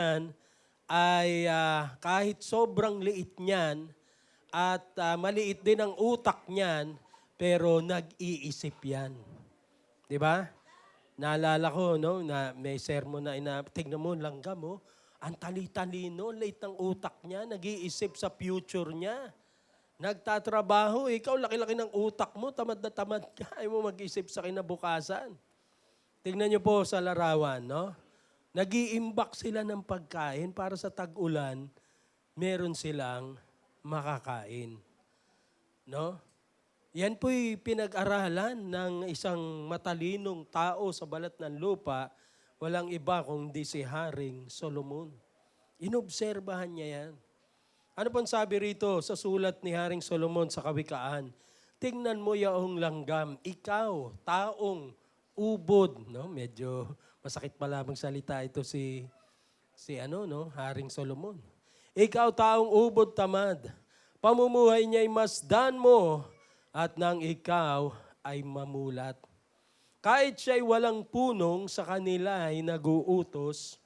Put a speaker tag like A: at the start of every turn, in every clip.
A: yan ay kahit sobrang liit niyan at maliit din ang utak niyan, pero nag-iisip yan. Di ba? Naalala ko, no, na may sermon na tignan mo, langgam mo, ang tali-talino, liit ng utak niya, nag-iisip sa future niya. Nagtatrabaho, ikaw laki-laki ng utak mo, tamad na tamad ka, ayaw mo mag-isip sa kinabukasan. Tignan niyo po sa larawan, no? Nag-iimbak sila ng pagkain para sa tag-ulan, meron silang makakain. No? Yan po'y pinag-aralan ng isang matalinong tao sa balat ng lupa, walang iba kundi si Haring Solomon. Inobserbahan niya yan. Ano pong sabi rito sa sulat ni Haring Solomon sa Kawikaan? Tingnan mo yaong langgam, ikaw, taong ubod, no? Medyo masakit pala magsalita ito si Haring Solomon. Ikaw, taong ubod tamad, pamumuhay niya'y masdan mo at nang ikaw ay mamulat. Kahit siya'y walang punong sa kanila ay naguutos,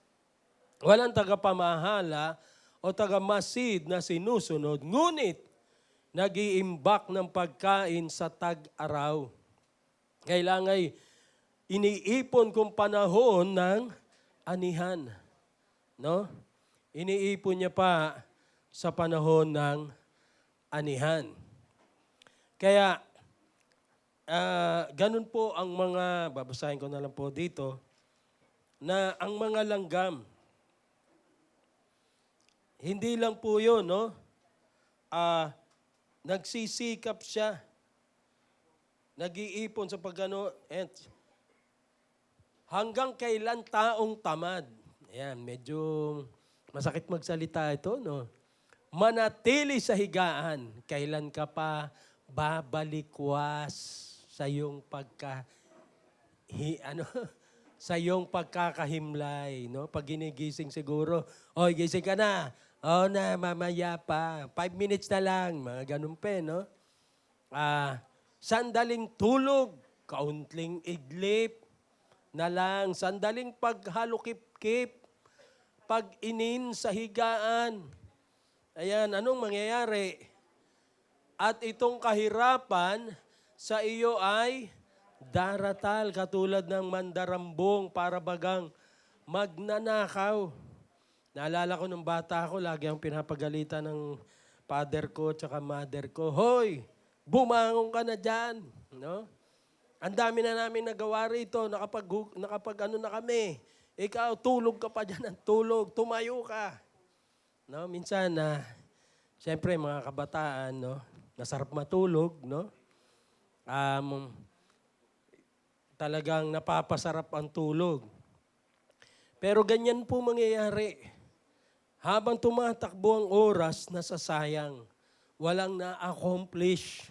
A: walang tagapamahala o tagamasid na sinusunod, ngunit nag-iimbak ng pagkain sa tag-araw. Kailangan iniipon kong panahon ng anihan. No? Iniipon niya pa sa panahon ng anihan. Kaya, ganun po ang mga, babasahin ko na lang po dito, na ang mga langgam, hindi lang po yun, no? Nagsisikap siya, nag-iipon sa pagano, hanggang kailan taong tamad. Ayan, medyo masakit magsalita ito, no? Manatili sa higaan, kailan ka pa babalikwas sa iyong sa iyong pagkakahimlay, no? Pag ginigising siguro, oy, gising ka na. Oh, na, mamaya pa. 5 minutes na lang, mga ganun pa, no? Sandaling tulog, kaunting idlip na lang, sandaling paghalukip-kip, pag-inin sa higaan. Ayan, anong mangyayari? At itong kahirapan sa iyo ay daratal, katulad ng mandarambong para bagang magnanakaw. Naalala ko nung bata ako, lagi akong pinapagalitan ng father ko at mother ko, hoy, bumangon ka na dyan. No? Ang dami na namin nagawa rito, nakapag na kami. Ikaw, tulog ka pa dyan ng tulog, tumayo ka. No, minsan siyempre mga kabataan, no, nasarap matulog, no? Talagang napapasarap ang tulog. Pero ganyan po mangyayari. Habang tumatakbo ang oras, nasasayang. Walang na-accomplish.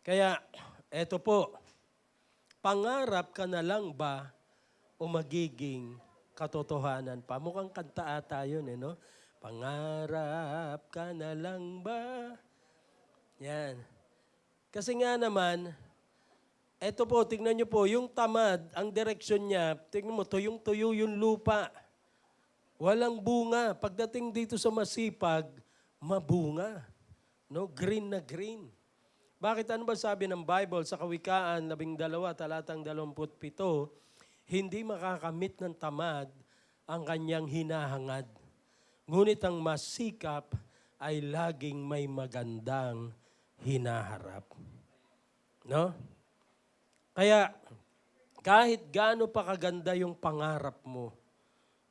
A: Kaya, eto po, pangarap ka na lang ba o magiging katotohanan pa? Mukhang kanta ata yun, no? Pangarap ka na lang ba? Yan. Kasi nga naman, eto po, tignan nyo po, yung tamad, ang direksyon niya, tignan mo, tuyong-tuyo yung lupa. Walang bunga. Pagdating dito sa masipag, mabunga. No? Green na green. Bakit ano ba sabi ng Bible sa Kawikaan 12, talatang 27, hindi makakamit ng tamad ang kanyang hinahangad. Ngunit ang masikap ay laging may magandang hinaharap. No? Kaya, kahit gaano pa kaganda yung pangarap mo,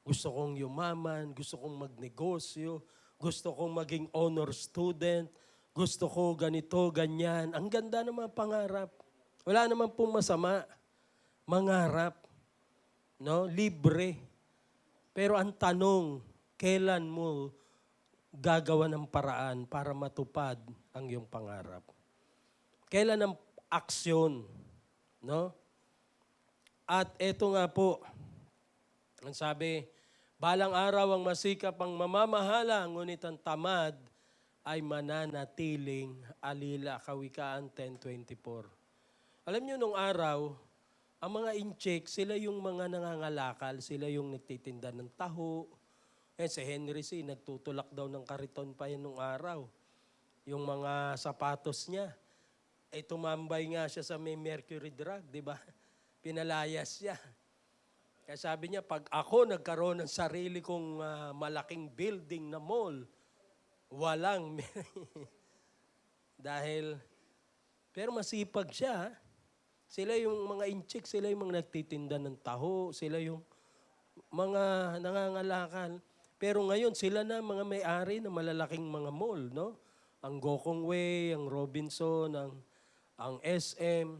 A: gusto kong yumaman, gusto kong magnegosyo, gusto kong maging honor student, gusto ko ganito, ganyan. Ang ganda ng mga pangarap. Wala naman pong masama. Mangarap. No? Libre. Pero ang tanong, kailan mo gagawa ng paraan para matupad ang iyong pangarap? Kailan ang aksyon? No? At eto nga po, ang sabi, balang araw ang masikap ang mamamahala, ngunit ang tamad ay mananatiling alila. Kawikaan 10:24. Alam niyo nung araw, Ang mga incheck, sila yung mga nangangalakal, sila yung nagtitinda ng taho. Si Henry C., nagtutulak daw ng kariton pa yan nung araw. Yung mga sapatos niya. Tumambay nga siya sa may mercury drug, di ba? Pinalayas siya. Kaya sabi niya, pag ako nagkaroon ng sarili kong malaking building na mall, walang dahil, pero masipag siya. Sila yung mga inchik, sila yung mga nagtitinda ng taho, sila yung mga nangangalakal. Pero ngayon, sila na mga may-ari ng malalaking mga mall, no? Ang Gokong Way, ang Robinson, ang SM.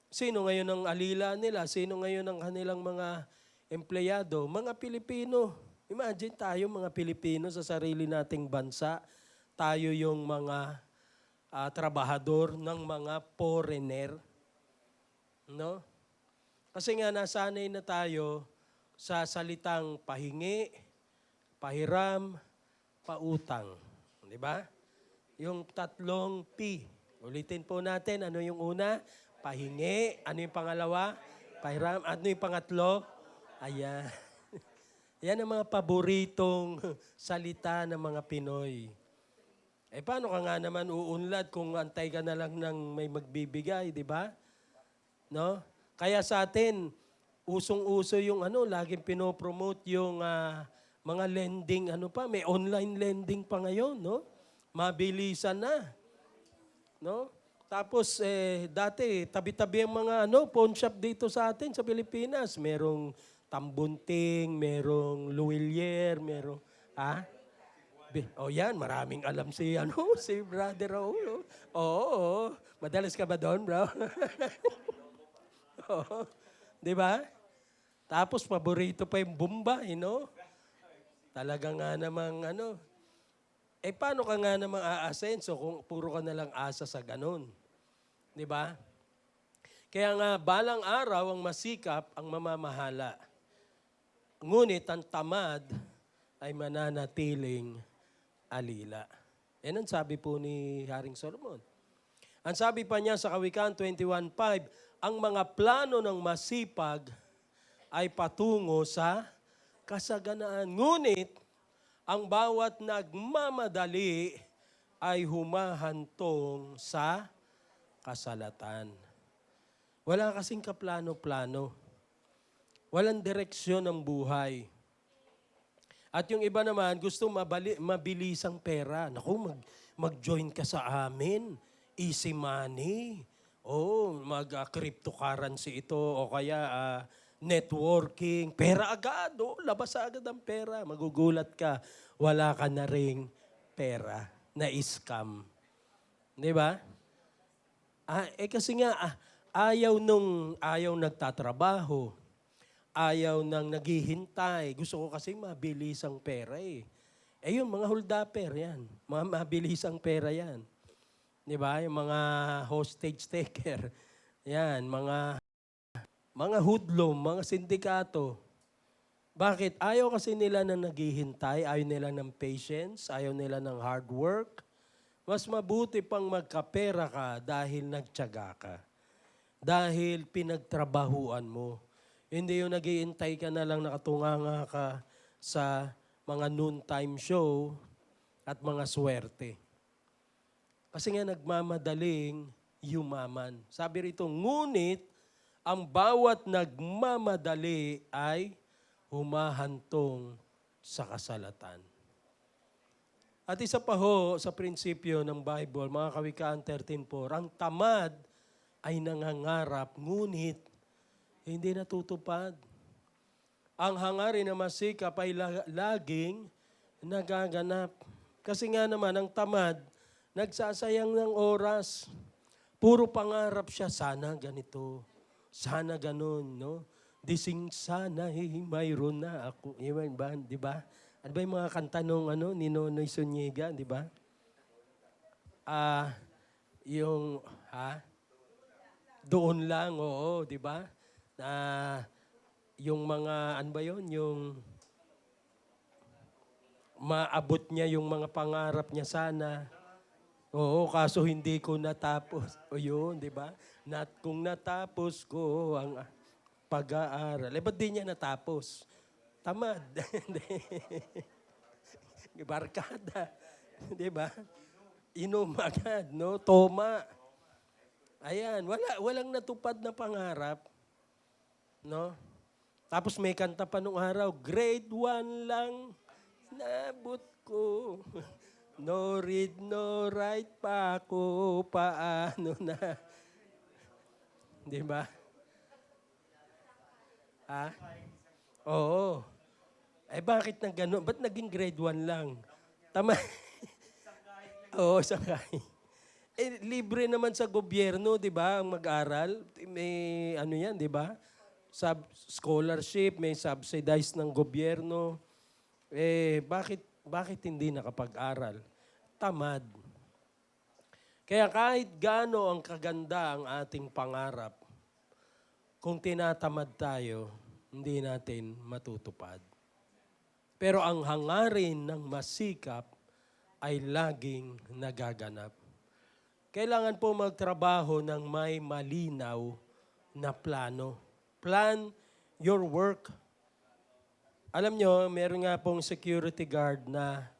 A: Sino ngayon ang alila nila? Sino ngayon ang kanilang mga empleyado? Mga Pilipino. Imagine tayo mga Pilipino sa sarili nating bansa. Tayo yung mga trabahador ng mga foreigner. No? Kasi nga nasanay na tayo sa salitang pahingi, pahiram, pautang. Di ba? Yung tatlong P. Ulitin po natin, ano yung una? Pahingi. Ano yung pangalawa? Pahiram. Ano yung pangatlo? Ayan. Yan ang mga paboritong salita ng mga Pinoy. Paano ka nga naman uunlad kung antay ka na lang ng may magbibigay, di ba? No? Kaya sa atin, usong-uso yung laging pinopromote yung mga lending, may online lending pa ngayon, no? Mabilisan na. No? Tapos dati tabi-tabi ang mga pawn shop dito sa atin sa Pilipinas. Merong Tambunting, merong Luwilier, merong yan, maraming alam si si Brother Raul. Oo. Madalas ka ba doon, bro? Oo. 'Di ba? Tapos paborito pa yung Bombay, Talaga nga namang paano ka nga namang aasenso kung puro ka na lang asa sa ganun? 'Di ba? Kaya nga balang araw ang masikap ang mamamahala. Ngunit ang tamad ay mananatiling alila. Yan ang sabi po ni Haring Solomon. Ang sabi pa niya sa Kawikaan 21:5, ang mga plano ng masipag ay patungo sa kasaganaan. Ngunit, ang bawat nagmamadali ay humahantong sa kasalatan. Wala kasing kaplano-plano. Walang direksyon ang buhay. At yung iba naman, gusto mabilisang pera. Naku, mag-join ka sa amin. Easy money. Mag-cryptocurrency ito o kaya networking. Pera agad. Labas agad ang pera. Magugulat ka. Wala ka na ring pera na scam. Di ba? Kasi nga, ayaw nagtatrabaho. Ayaw nang naghihintay. Gusto ko kasi mabilis ang pera yun, mga holdapper yan. Mga mabilis ang pera yan. Di ba? Yung mga hostage taker. Yan, mga hoodlum, mga sindikato. Bakit? Ayaw kasi nila na naghihintay, ayaw nila ng patience, ayaw nila ng hard work. Mas mabuti pang magkapera ka dahil nagtiyaga ka. Dahil pinagtrabahuan mo. Hindi yung naghihintay ka na lang nakatunganga ka sa mga noontime show at mga swerte. Kasi nga nagmamadaling yumaman. Sabi rito, ngunit ang bawat nagmamadali ay humahantong sa kasalatan. At isa pa sa prinsipyo ng Bible, mga Kawikaan 13:4, ang tamad ay nangangarap, ngunit hindi natutupad. Ang hangarin na masikap ay laging nagaganap. Kasi nga naman, ang tamad, nagsasayang ng oras. Puro pangarap siya, sana ganito, sana ganun, Dising sana, mayroon na ako. Di ba? Ano ba yung mga kanta nung ni Nonoy Zuniga, di ba? Doon lang, oo, di ba? Yung mga, yung maabot niya yung mga pangarap niya sana. Oo, kaso hindi ko natapos. O yun, di ba? Kung natapos ko ang... pag-aaral. Ba't di niya natapos? Tamad. Barkada. Di ba? Inom agad, no? Toma. Ayan, walang natupad na pangarap, no? Tapos may kanta pa nung araw, grade 1 lang, nabot ko. No read, no write pa ako, paano na? Di ba? Ha? Oo. Bakit na gano'n? Ba't naging grade 1 lang? Tama. Oo, sakay. Libre naman sa gobyerno, di ba, ang mag-aral. May ano yan, di ba? Scholarship, may subsidized ng gobyerno. Bakit hindi nakapag-aral? Tamad. Kaya kahit gaano ang kaganda ang ating pangarap, kung tinatamad tayo, hindi natin matutupad. Pero ang hangarin ng masikap ay laging nagaganap. Kailangan po magtrabaho ng may malinaw na plano. Plan your work. Alam nyo, meron nga pong security guard na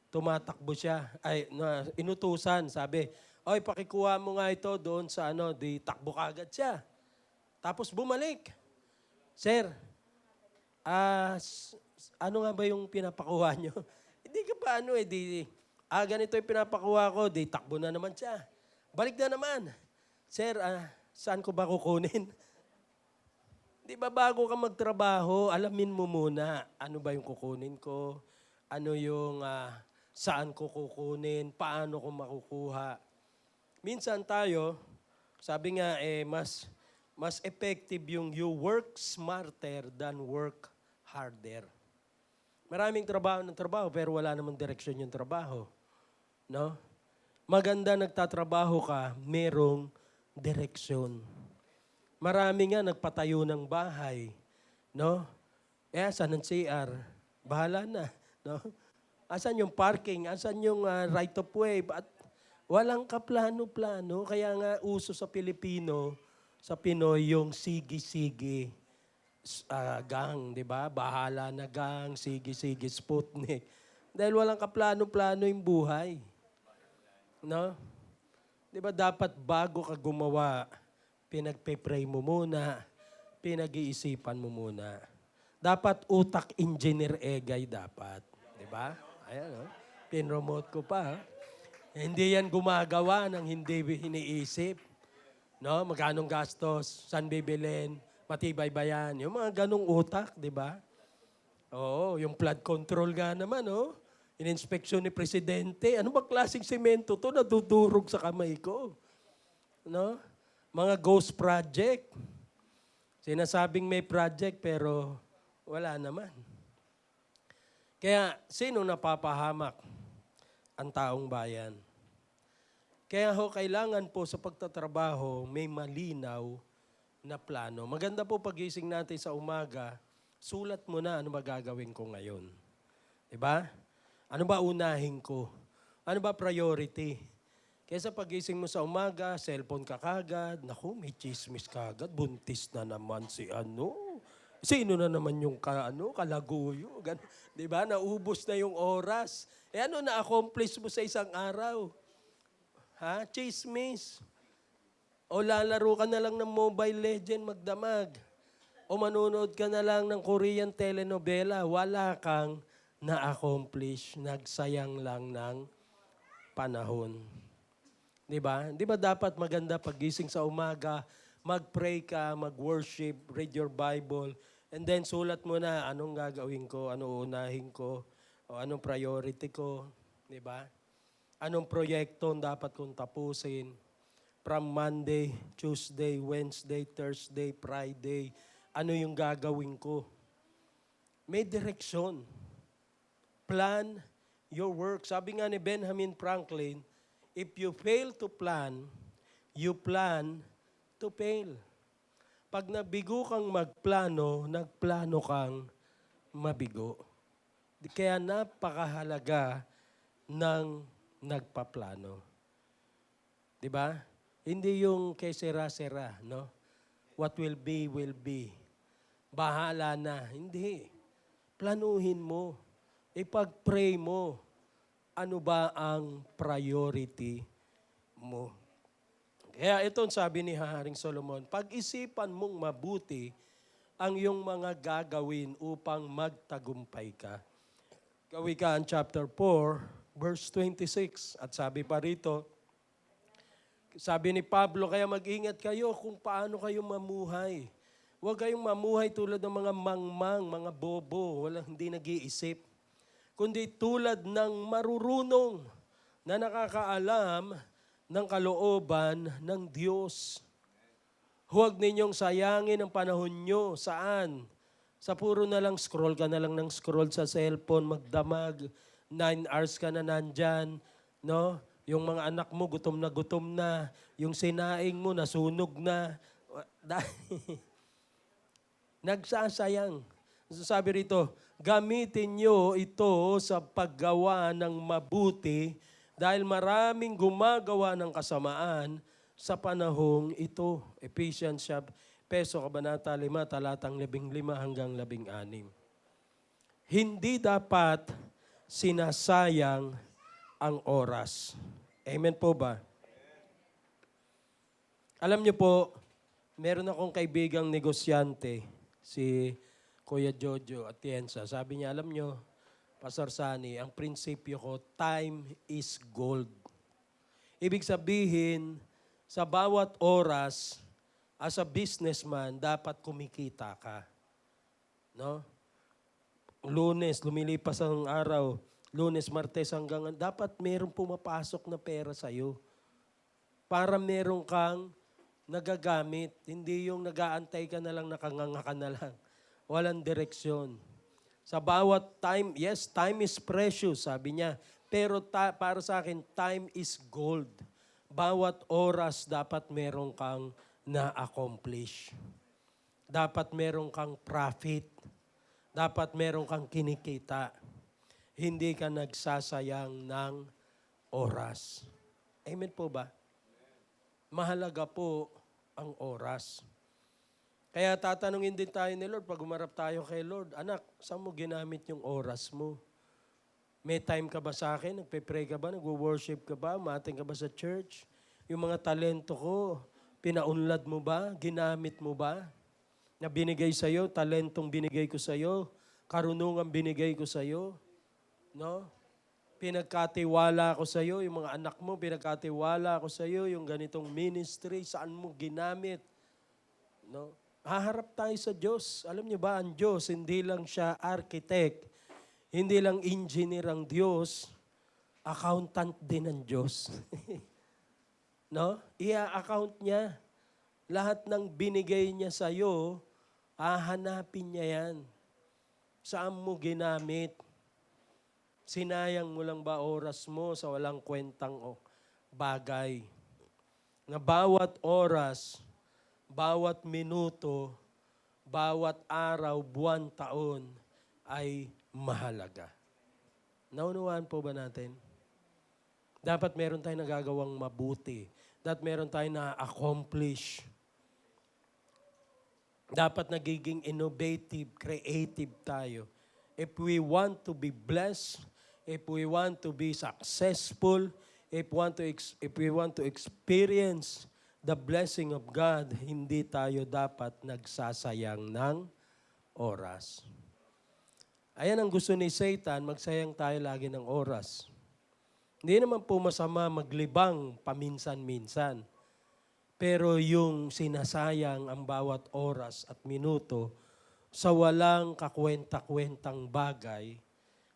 A: tumatakbo siya, na inutusan, sabi, oy, pakikuha mo nga ito doon sa di takbo kagad siya. Tapos bumalik. Sir, ano nga ba yung pinapakuha nyo? Hindi ka pa ganito yung pinapakuha ko, di takbo na naman siya. Balik na naman. Sir, saan ko ba kukunin? Di ba bago ka magtrabaho, alamin mo muna, ano ba yung kukunin ko? Ano yung saan ko kukunin? Paano ko makukuha? Minsan tayo, sabi nga mas effective yung you work smarter than work harder. Maraming trabaho pero wala namang direksyon yung trabaho. No? Maganda nagtatrabaho ka, merong direksyon. Marami nga nagpatayo ng bahay, no? Asan ang CR? Bahala na, no? Asan yung parking? Asan yung right of way? Walang kaplano-plano. Kaya nga uso sa Pilipino, sa Pinoy, yung sige-sige gang, di ba? Bahala na gang, sige-sige Sputnik. Dahil walang kaplano-plano yung buhay. No? Di ba dapat bago ka gumawa, pinagpe-pray mo muna, pinag-iisipan mo muna. Dapat utak engineer egay dapat. Di ba? Ayan, pinromote ko pa. Hindi yan gumagawa ng hindi iniisip. No? Magkanong gastos, saan bibilin, matibay ba yan? Yung mga ganong utak, di ba? Oo, yung flood control nga naman, in-inspeksyon ni Presidente. Ano ba klaseng semento to? Nadudurog sa kamay ko. No? Mga ghost project. Sinasabing may project pero wala naman. Kaya sino napapahamak? Ang taong bayan. Kaya kailangan po sa pagtatrabaho may malinaw na plano. Maganda po pagising natin sa umaga, sulat mo na ano magagawin ko ngayon. Diba? Ano ba unahin ko? Ano ba priority? Kesa pagising mo sa umaga, cellphone ka kagad, naku, may chismis kagad, buntis na naman si Sino na naman yung kalaguyo? Diba? Naubos na yung oras. Ano na-accomplish mo sa isang araw? Chismis. O lalaro ka na lang ng Mobile Legend magdamag. O manonood ka na lang ng Korean telenovela. Wala kang na-accomplish. Nagsayang lang ng panahon. Diba? Di ba dapat maganda pagising sa umaga, mag-pray ka, mag-worship, read your Bible, and then sulat mo na anong gagawin ko, ano unahin ko, o anong priority ko. Diba? Anong proyekto dapat kong tapusin? From Monday, Tuesday, Wednesday, Thursday, Friday, ano yung gagawin ko? May direksyon. Plan your work. Sabi nga ni Benjamin Franklin, if you fail to plan, you plan to fail. Pag nabigo kang magplano, nagplano kang mabigo. Kaya napakahalaga ng nagpaplano. Di ba? Hindi yung kay sera-sera, no? What will be, will be. bahala na. Hindi. Planuhin mo. Ipag-pray mo. Ano ba ang priority mo? Kaya itong sabi ni Haring Solomon, pag-isipan mong mabuti ang iyong mga gagawin upang magtagumpay ka. Kawikaan chapter 4, verse 26. At sabi pa rito, sabi ni Pablo, kaya mag-ingat kayo kung paano kayo mamuhay. Huwag kayong mamuhay tulad ng mga mangmang, mga bobo, hindi nag-iisip. Kundi tulad ng marurunong na nakakaalam ng kalooban ng Diyos. Huwag ninyong sayangin ang panahon nyo. Saan? Sa puro na lang scroll ka na lang ng scroll sa cellphone, magdamag, 9 hours ka na nandyan, no? Yung mga anak mo gutom na, yung sinaing mo nasunog na. Nagsasayang. Sabi rito, gamitin nyo ito sa paggawa ng mabuti dahil maraming gumagawa ng kasamaan sa panahong ito. Ephesians Kabanata 5, talatang 15 hanggang 16. Hindi dapat sinasayang ang oras. Amen po ba? Alam niyo po, meron akong kaibigang negosyante, si Kuya Jojo Atienza. Sabi niya, alam niyo, Pastor Sani, ang prinsipyo ko, time is gold. Ibig sabihin, sa bawat oras, as a businessman, dapat kumikita ka. No? Lunes, lumilipas ang araw. Lunes, Martes hanggang dapat merong pumapasok na pera sa'yo. Para meron kang nagagamit. Hindi yung nag-aantay ka na lang, nakanganga ka na lang. Walang direksyon. Sa bawat time, yes, time is precious, sabi niya. Pero para sa akin, time is gold. Bawat oras dapat meron kang na-accomplish. Dapat meron kang profit. Dapat meron kang kinikita. Hindi ka nagsasayang ng oras. Amen po ba? Mahalaga po ang oras. Kaya tatanungin din tayo ni Lord, pag umarap tayo kay Lord, anak, saan mo ginamit yung oras mo? May time ka ba sa akin? Nagpe-pray ka ba? Nagwo-worship ka ba? Umating ka ba sa church? Yung mga talento ko, pinaunlad mo ba? Ginamit mo ba? Na binigay sa'yo, talentong binigay ko sa'yo, karunungan binigay ko sa'yo, no? Pinagkatiwala ko sa'yo, yung mga anak mo, pinagkatiwala ko sa'yo, yung ganitong ministry, saan mo ginamit, no? Haharap tayo sa Diyos. Alam niyo ba, ang Diyos, hindi lang siya architect, hindi lang engineer ang Diyos, accountant din ang Diyos. No? Ia-account niya. Lahat ng binigay niya sa'yo, hahanapin niya yan. Saan mo ginamit? Sinayang mo lang ba oras mo sa walang kwentang bagay? Na bawat oras, bawat minuto, bawat araw, buwan, taon ay mahalaga. Naunawaan po ba natin? Dapat meron tayong nagagawang mabuti. Dapat meron tayong na-accomplish. Dapat nagiging innovative, creative tayo. If we want to be blessed, if we want to be successful, if we want to experience the blessing of God, hindi tayo dapat nagsasayang ng oras. Ayan ang gusto ni Satan, magsayang tayo lagi ng oras. Hindi naman po masama maglibang paminsan-minsan. Pero yung sinasayang ang bawat oras at minuto sa walang kakwenta-kwentang bagay,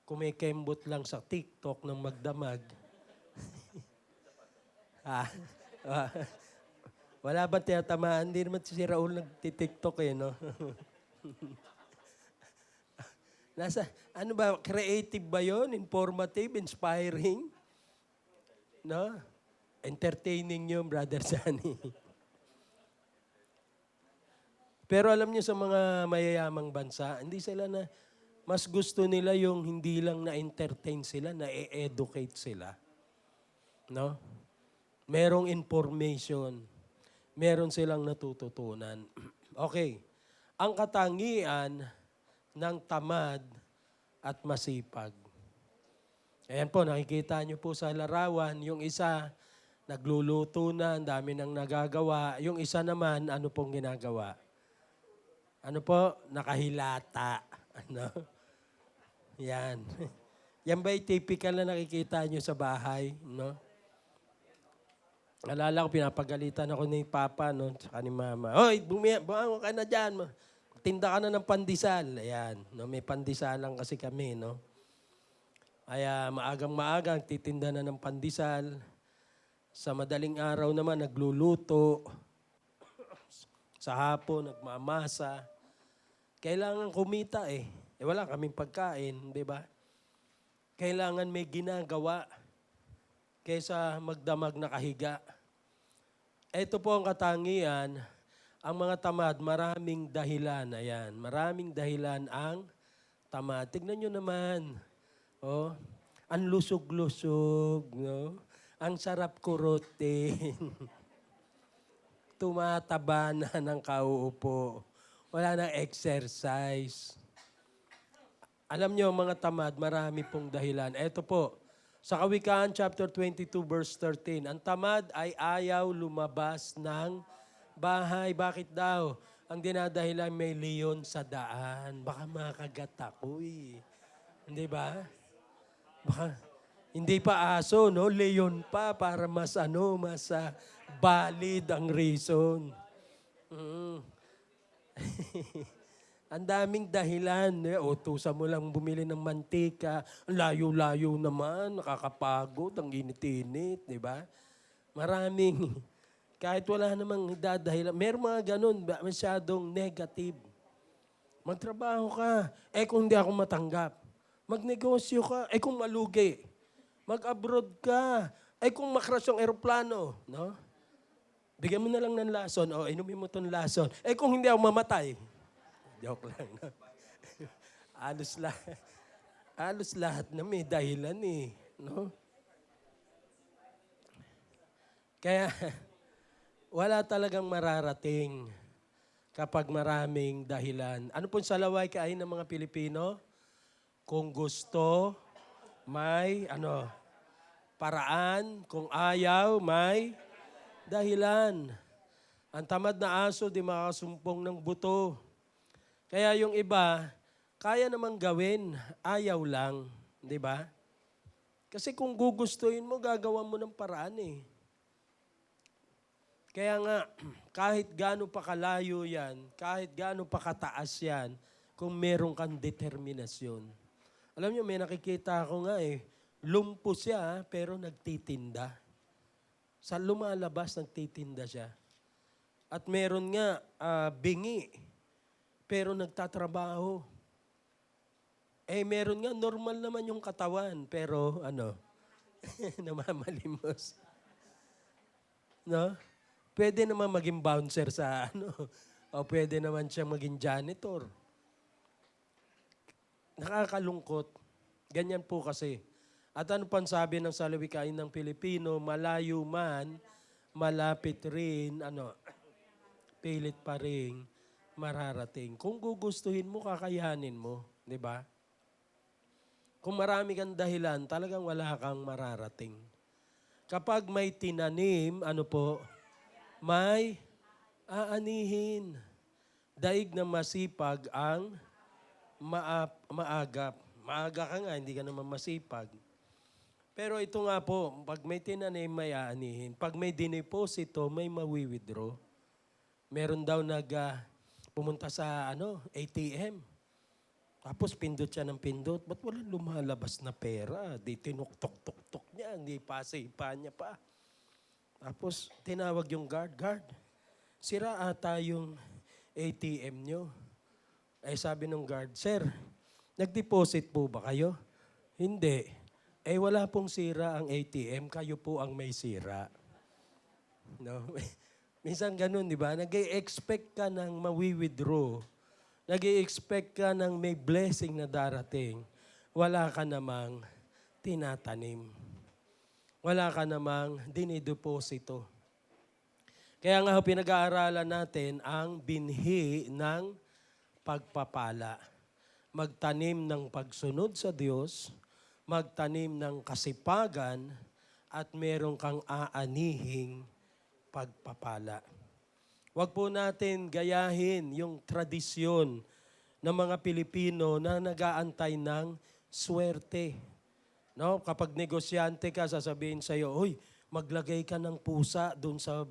A: kumikembot lang sa TikTok ng magdamag. Wala ba tiyatamaan? Hindi naman si Raul nagtitiktok no? Ano ba, creative ba yon? Informative, inspiring? No? Entertaining yun, Brother Sunny. Pero alam niyo sa mga mayayamang bansa, hindi sila mas gusto nila yung hindi lang na-entertain sila, na-educate sila. No? Merong information. Meron silang natututunan. Okay. ang katangian ng tamad at masipag. Ayan po, nakikita nyo po sa larawan, yung isa nagluluto na, ang dami nang nagagawa. Yung isa naman, ano pong ginagawa? Ano po? Nakahilata. Ano? Yan. Yan ba yung typical na nakikita nyo sa bahay? No? Alala ko, pinapagalitan ako ni Papa, no? Tsaka ni Mama. Hoy, bumangon ka na dyan. Tinda ka na ng pandesal. Ayan. No? May pandesalan kasi kami, no? Kaya maagang-maagang titinda na ng pandesal. Sa madaling araw naman, nagluluto. Sa hapon, nagmamasa. Kailangan kumita eh. Wala kaming pagkain, di ba? Kailangan may ginagawa kaysa magdamag na kahiga. Ito po ang katangian, ang mga tamad, maraming dahilan. Ayan, maraming dahilan ang tamad. Tignan nyo naman. Oh, ang lusog-lusog, no? Ang sarap kurutin. Tumataba na ng kauupo. Wala nang exercise. Alam nyo, mga tamad, marami pong dahilan. Ito po, sa Kawikaan chapter 22 verse 13, ang tamad ay ayaw lumabas ng bahay. Bakit daw? Ang dinadahilan may leon sa daan. Baka makagat ako eh. Hindi ba? Baka, hindi pa aso, no? Leon pa para mas valid ang reason. Ang daming dahilan. Utusan mo lang bumili ng mantika. Layo-layo naman, nakakapagod, ang init-init, di ba? Maraming, kahit wala namang dadahilan. Meron mga ganun, masyadong negative. Magtrabaho ka, kung hindi ako matanggap. Magnegosyo ka, kung malugi. Mag-abroad ka, kung makras yung aeroplano, no? Bigyan mo na lang ng lason, inumin mo itong lason. Kung hindi ako mamatay. Joke lang. No? Halos lahat na may dahilan eh. No? Kaya, wala talagang mararating kapag maraming dahilan. Ano pong salaway kain ng mga Pilipino? Kung gusto, may paraan. Kung ayaw, may dahilan. Ang tamad na aso, di makasumpong ng buto. Kaya yung iba, kaya namang gawin, ayaw lang. Di ba? Kasi kung gugustuhin mo, gagawa mo ng paraan eh. Kaya nga, kahit gaano pa kalayo yan, kahit gaano pa kataas yan, kung meron kang determinasyon. Alam niyo, may nakikita ako nga lumpo siya, pero nagtitinda. Sa lumalabas, nagtitinda siya. At meron nga, bingi, pero nagtatrabaho. Meron nga, normal naman yung katawan, pero namamalimos. No? Pwede naman maging bouncer sa o pwede naman siya maging janitor. Nakakalungkot. Ganyan po kasi. At ano pang sabi ng salawikain ng Pilipino, malayo man, malapit rin, pilit pa rin mararating. Kung gugustuhin mo, kakayanin mo. Di ba? Kung marami kang dahilan, talagang wala kang mararating. Kapag may tinanim, may aanihin. Daig na masipag ang maagap. Maaga ka nga, hindi ka naman masipag. Pero ito nga po, pag may tinanim, may aanihin. Pag may dineposito, may mawi-withdraw. Meron daw pumunta sa ATM. Tapos pindot siya ng pindot. Ba't walang lumalabas na pera? Di tinuktok-tok-tok niya, hindi pa niya pa. Tapos tinawag yung guard, sira ata yung ATM nyo. Sabi ng guard, sir, nag-deposit po ba kayo? Hindi. Wala pong sira ang ATM, kayo po ang may sira. No? Minsan ganun, di ba? Nag-i-expect ka ng mawi-withdraw. Nag-i-expect ka ng may blessing na darating. Wala ka namang tinatanim. Wala ka namang dinideposito. Kaya nga pinag-aaralan natin ang binhi ng pagpapala. Magtanim ng pagsunod sa Diyos, magtanim ng kasipagan, at meron kang aanihing pagpapala. Huwag po natin gayahin yung tradisyon ng mga Pilipino na nag-aantay ng swerte. No? Kapag negosyante ka, sasabihin sa'yo, "Uy, maglagay ka ng pusa doon sa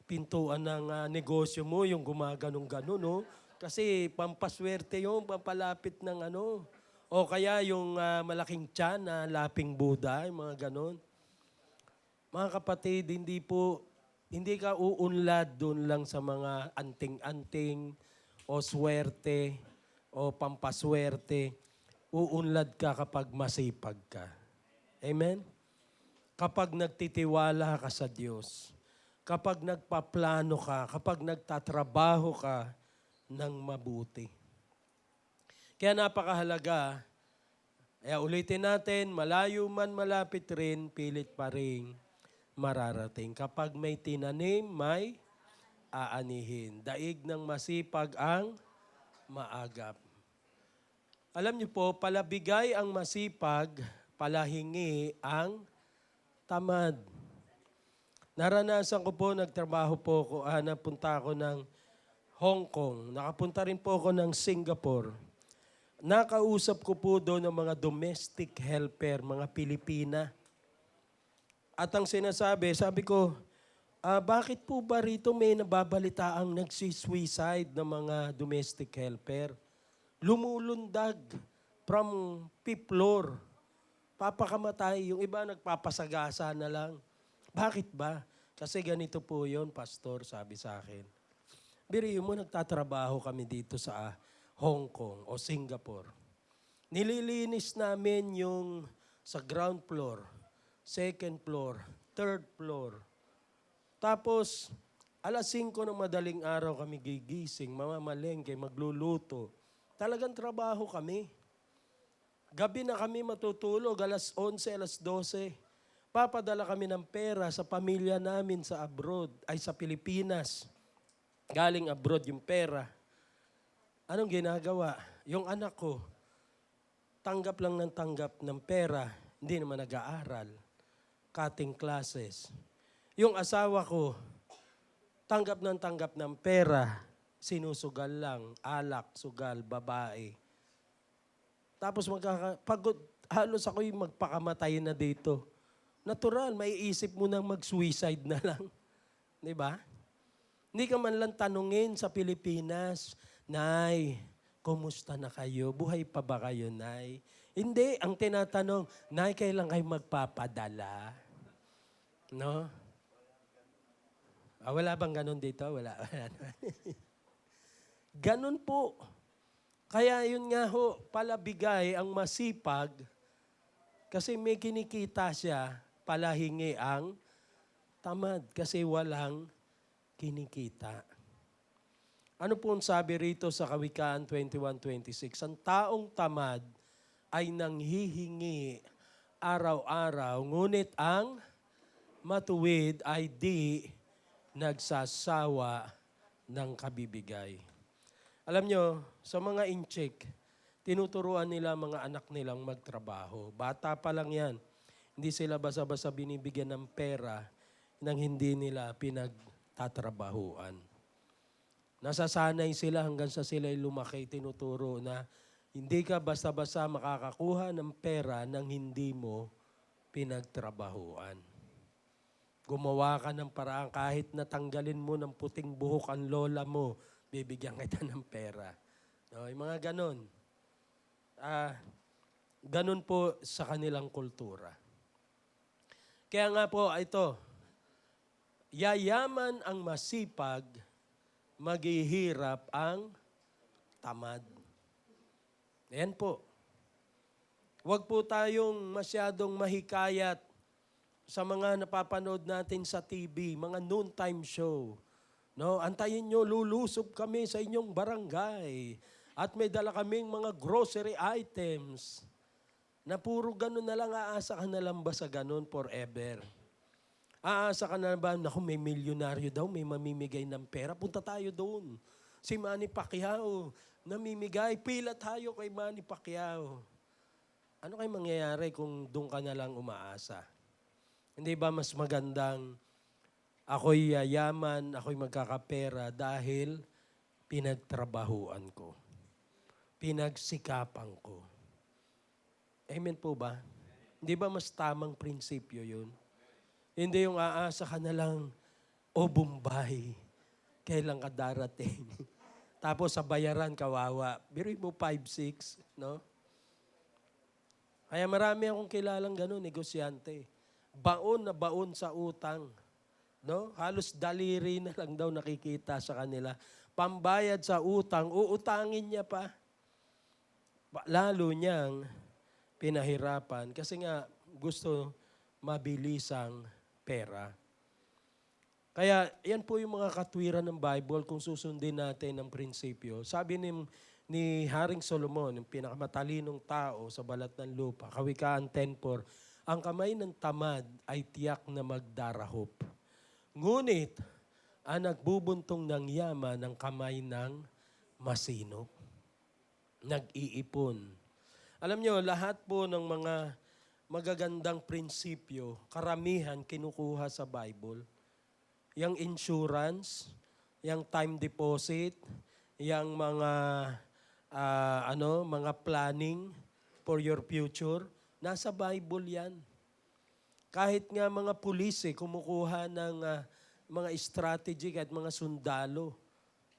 A: pintuan ng negosyo mo," yung gumaganong-ganon, no? Kasi pampaswerte yun, pampalapit ng ano. O kaya yung malaking tiyan na laping Buddha, yung mga ganon. Mga kapatid, hindi ka uunlad doon lang sa mga anting-anting o swerte o pampaswerte. Uunlad ka kapag masipag ka. Amen? Kapag nagtitiwala ka sa Diyos, kapag nagpaplano ka, kapag nagtatrabaho ka ng mabuti. Kaya napakahalaga, ulitin natin, malayo man malapit rin, pilit pa rin mararating. Kapag may tinanim, may aanihin. Daig ng masipag ang maagap. Alam niyo po, palabigay ang masipag, palahingi ang tamad. Naranasan ko po, nagtrabaho po ako, napunta ako ng Hong Kong. Nakapunta rin po ako ng Singapore. Nakausap ko po doon ng mga domestic helper, mga Pilipina. At ang sabi ko, bakit po ba rito may nababalitaang nagsisuicide ng mga domestic helper? Lumulundag from fifth floor. Papakamatay. Yung iba nagpapasagasa na lang. Bakit ba? Kasi ganito po yon, pastor, sabi sa akin. Biriyo mo, nagtatrabaho kami dito sa Hong Kong o Singapore. Nililinis namin yung sa ground floor, second floor, third floor. Tapos, 5:00 ng madaling araw kami gigising, mamamalengke, magluluto. Talagang trabaho kami. Gabi na kami matutulog, 11:00, 12:00. Papadala kami ng pera sa pamilya namin sa abroad, ay sa Pilipinas. Galing abroad yung pera. Anong ginagawa? Yung anak ko, tanggap lang ng tanggap ng pera, hindi naman nag-aaral. Cutting classes. Yung asawa ko, tanggap ng pera, sinusugal lang, alak, sugal, babae. Tapos pagod, halos ako yung magpakamatay na dito. Natural, may isip mo nang mag-suicide na lang. Di ba? Hindi ka man lang tanungin sa Pilipinas, "Nay, kumusta na kayo? Buhay pa ba kayo, Nay?" Hindi, ang tinatanong, "Nay, kailan kayo magpapadala?" No? Wala bang ganun dito? Wala. Ganun po. Kaya yun nga ho, palabigay ang masipag kasi may kinikita siya, palahingi ang tamad kasi walang kinikita. Ano po ang sabi rito sa Kawikaan 21:26? Ang taong tamad ay nanghihingi araw-araw, ngunit ang matuwid ay di nagsasawa ng kabibigay. Alam nyo, sa mga incheck, tinuturuan nila mga anak nilang magtrabaho. Bata pa lang yan. Hindi sila basa-basa binibigyan ng pera nang hindi nila pinagtatrabahuan. Nasasanay sila hanggang sa sila'y lumaki, tinuturo na hindi ka basta-basta makakakuha ng pera nang hindi mo pinagtrabahuan. Gumawa ka ng paraan kahit natanggalin mo ng puting buhok ang lola mo, bibigyan kita ng pera. No, yung mga ganon. Ganon po sa kanilang kultura. Kaya nga po ito, yayaman ang masipag, maghihirap ang tamad. Ayan po. Huwag po tayong masyadong mahikayat sa mga napapanood natin sa TV, mga noontime show. No, antayin nyo, lulusob kami sa inyong barangay. At may dala kaming mga grocery items. Na puro ganun na lang, aasa ka na lang ba sa ganun forever? Aasa ka na ba, naku, may milyonaryo daw, may mamimigay ng pera, punta tayo doon. si Manny Pacquiao, namimigay, pila tayo kay Manny Pacquiao. Ano kayo mangyayari kung doon ka na lang umaasa? Hindi ba mas magandang ako'y yayaman, ako'y magkakapera dahil pinagtrabahuan ko, pinagsikapan ko. Amen po ba? Hindi ba mas tamang prinsipyo yun? Hindi yung aasa ka na lang, o Bombay, kailan ka darating? Tapos sa bayaran, kawawa. Biruin mo 5-6, no? Kaya marami akong kilalang gano'n, negosyante. Baon na baon sa utang. No? Halos daliri na lang daw nakikita sa kanila. Pambayad sa utang, uutangin niya pa. Lalo niyang pinahirapan kasi nga gusto mabilisang pera. Kaya yan po yung mga katwiran ng Bible kung susundin natin ang prinsipyo. Sabi ni Haring Solomon, yung pinakamatalinong tao sa balat ng lupa, Kawikaan 10:4, ang kamay ng tamad ay tiyak na magdarahop. Ngunit, ang nagbubuntong ng yaman ng kamay ng masinop. Nag-iipon. Alam nyo, lahat po ng mga magagandang prinsipyo, karamihan kinukuha sa Bible. Yang insurance, yang time deposit, yang mga mga planning for your future, nasa Bible 'yan. Kahit nga mga pulis kumukuha ng mga strategy at mga sundalo,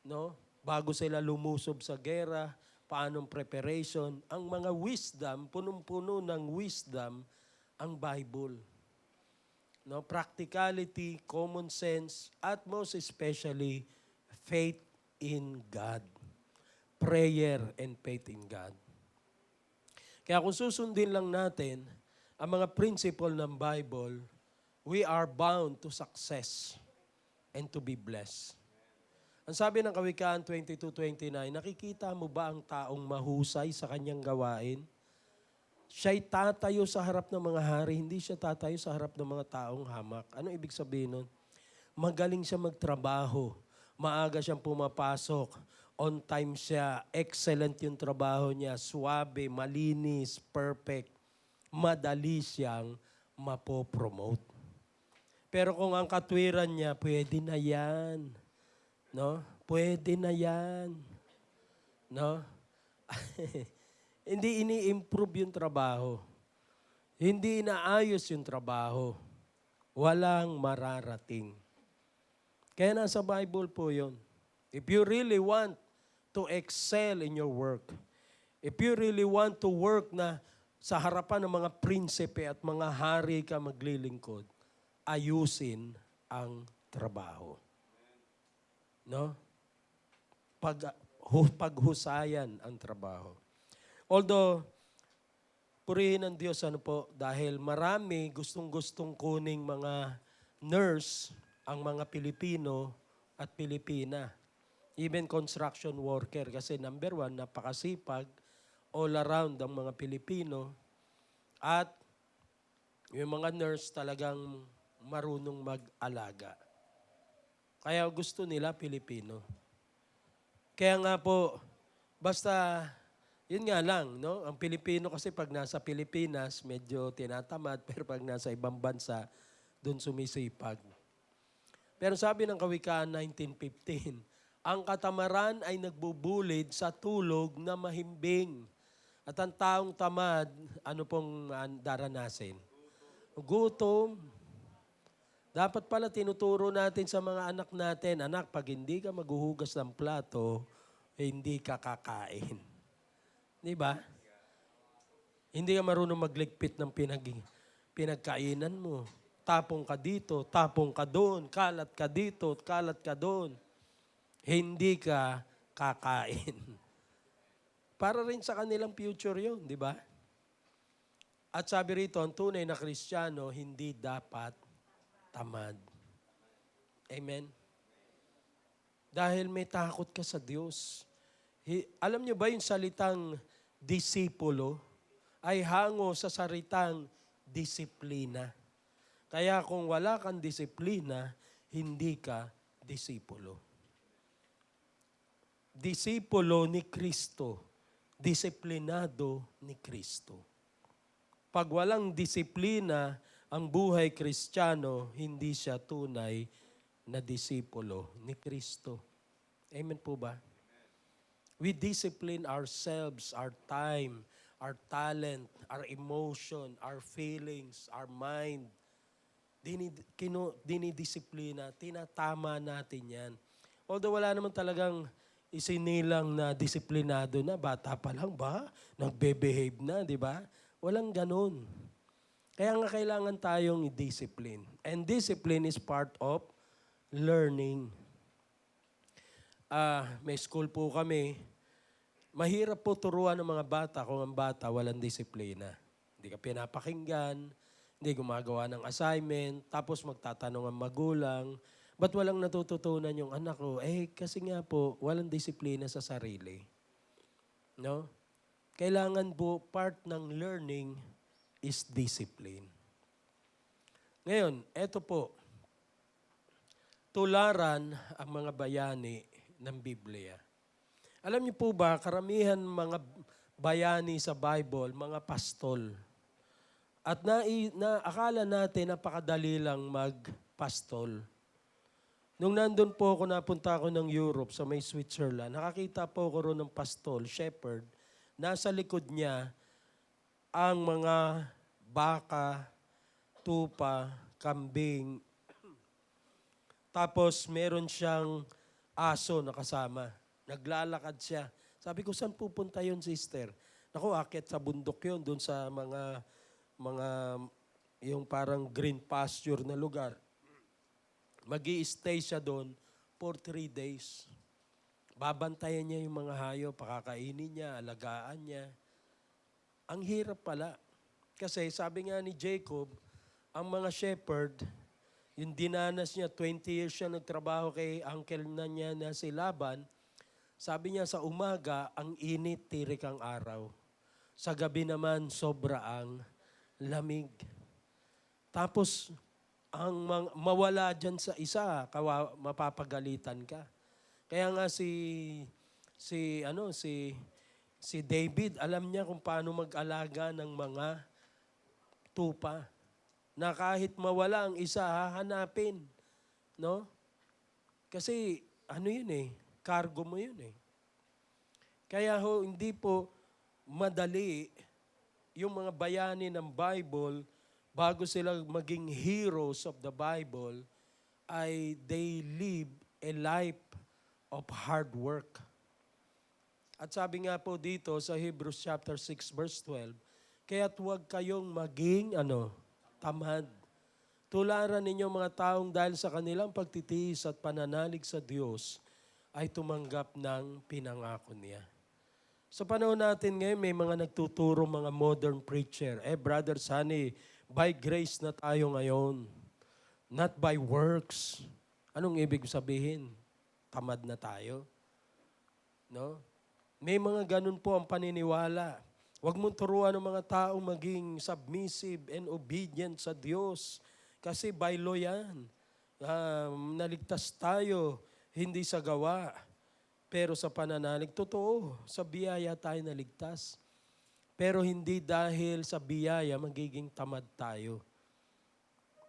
A: no? Bago sila lumusob sa gera, paanong preparation, ang mga wisdom, punong-puno ng wisdom ang Bible. No, practicality, common sense, at most especially faith in God. Prayer and faith in God. Kaya kung susundin lang natin ang mga principle ng Bible, we are bound to success and to be blessed. Ang sabi ng Kawikaan 22:29, nakikita mo ba ang taong mahusay sa kanyang gawain? Siya'y tatayo sa harap ng mga hari, hindi siya tatayo sa harap ng mga taong hamak. Ano ibig sabihin nun? Magaling siya magtrabaho, maaga siyang pumapasok, on time siya, excellent yung trabaho niya, suwabe, malinis, perfect, madali siyang mapopromote. Pero kung ang katwiran niya, pwede na yan. No? Pwede na yan. No? Hindi ini-improve yung trabaho. Hindi inaayos yung trabaho. Walang mararating. Kaya nasa Bible po yun. If you really want to excel in your work, if you really want to work na sa harapan ng mga prinsipe at mga hari ka maglilingkod, ayusin ang trabaho. No? Paghusayan ang trabaho. Although, purihin ng Diyos dahil marami gustong-gustong kuning mga nurse ang mga Pilipino at Pilipina. Even construction worker kasi number 1, napakasipag, all around ang mga Pilipino. At yung mga nurse talagang marunong mag-alaga. Kaya gusto nila Pilipino. Kaya nga po, basta yun nga lang, no? Ang Pilipino kasi pag nasa Pilipinas, medyo tinatamad, pero pag nasa ibang bansa, doon sumisipag. Pero sabi ng Kawikaan 19:15, ang katamaran ay nagbubulid sa tulog na mahimbing. At ang taong tamad, ano pong daranasin? Gutom. Dapat pala tinuturo natin sa mga anak natin, anak, pag hindi ka maghuhugas ng plato, hindi ka kakain. Di ba? Hindi ka marunong magligpit ng pinagkainan mo. Tapong ka dito, tapong ka doon, kalat ka dito, kalat ka doon. Hindi ka kakain. Para rin sa kanilang future yun, di ba? At sabi rito, ang tunay na Kristiyano, hindi dapat tamad. Amen? Dahil may takot ka sa Diyos. Alam niyo ba yung salitang disipulo ay hango sa salitang disiplina. Kaya kung wala kang disiplina, hindi ka disipulo. disipulo ni Kristo, disiplinado ni Kristo. Pag walang disiplina ang buhay Kristiyano, hindi siya tunay na disipulo ni Kristo. Amen po ba? We discipline ourselves, our time, our talent, our emotion, our feelings, our mind. Dinidisiplina, tinatama natin yan. Although wala naman talagang isinilang na disiplinado na, bata pa lang ba? Nagbe-behave na, di ba? Walang ganun. Kaya nga kailangan tayong i-discipline. And discipline is part of learning. May school po kami. Mahirap po turuan ng mga bata kung ang bata walang disiplina. Hindi ka pinapakinggan, hindi gumagawa ng assignment, tapos magtatanong ang magulang, ba't walang natututunan yung anak ko? Kasi nga po, walang disiplina sa sarili. No? Kailangan po, part ng learning is discipline. Ngayon, eto po, tularan ang mga bayani ng Biblia. Alam niyo po ba, karamihan mga bayani sa Bible, mga pastol. At akala natin napakadali lang magpastol. Nung nandun po ako, napunta ako ng Europe sa may Switzerland, nakakita po ako ron ng pastol, shepherd. Nasa likod niya ang mga baka, tupa, kambing. Tapos meron siyang aso na kasama. Naglalakad siya. Sabi ko, saan pupunta yun, sister? Naku, akit sa bundok yun, doon sa mga yung parang green pasture na lugar. Mag-i-stay siya doon for 3 days. Babantayan niya yung mga hayop, pakakainin niya, alagaan niya. Ang hirap pala. Kasi sabi nga ni Jacob, ang mga shepherd, yung dinanas niya, 20 years siya nagtrabaho kay uncle na niya na si Laban, sabi niya sa umaga, ang init, tirik ang araw. Sa gabi naman, sobra ang lamig. Tapos, ang mawala dyan sa isa, mapapagalitan ka. Kaya nga si David, alam niya kung paano mag-alaga ng mga tupa. Na kahit mawala ang isa, hahanapin. No? Kasi, yun cargo mo yun Kaya hindi po madali yung mga bayani ng Bible, bago sila maging heroes of the Bible, ay they live a life of hard work. At sabi nga po dito sa Hebrews chapter 6 verse 12, kaya't huwag kayong maging tamad. Tularan ninyo mga taong dahil sa kanilang pagtitiis at pananalig sa Diyos ay tumanggap ng pinangako niya. Sa panahon natin ngayon, may mga nagtuturo mga modern preacher. Brother Sunny, by grace na tayo ngayon, not by works. Anong ibig sabihin? Tamad na tayo? No? May mga ganun po ang paniniwala. Huwag mong turuan ng mga taong maging submissive and obedient sa Diyos. Kasi by law yan. Naligtas tayo, hindi sa gawa. Pero sa pananalig, totoo, sa biyaya tayo naligtas. Pero hindi dahil sa biyaya, magiging tamad tayo.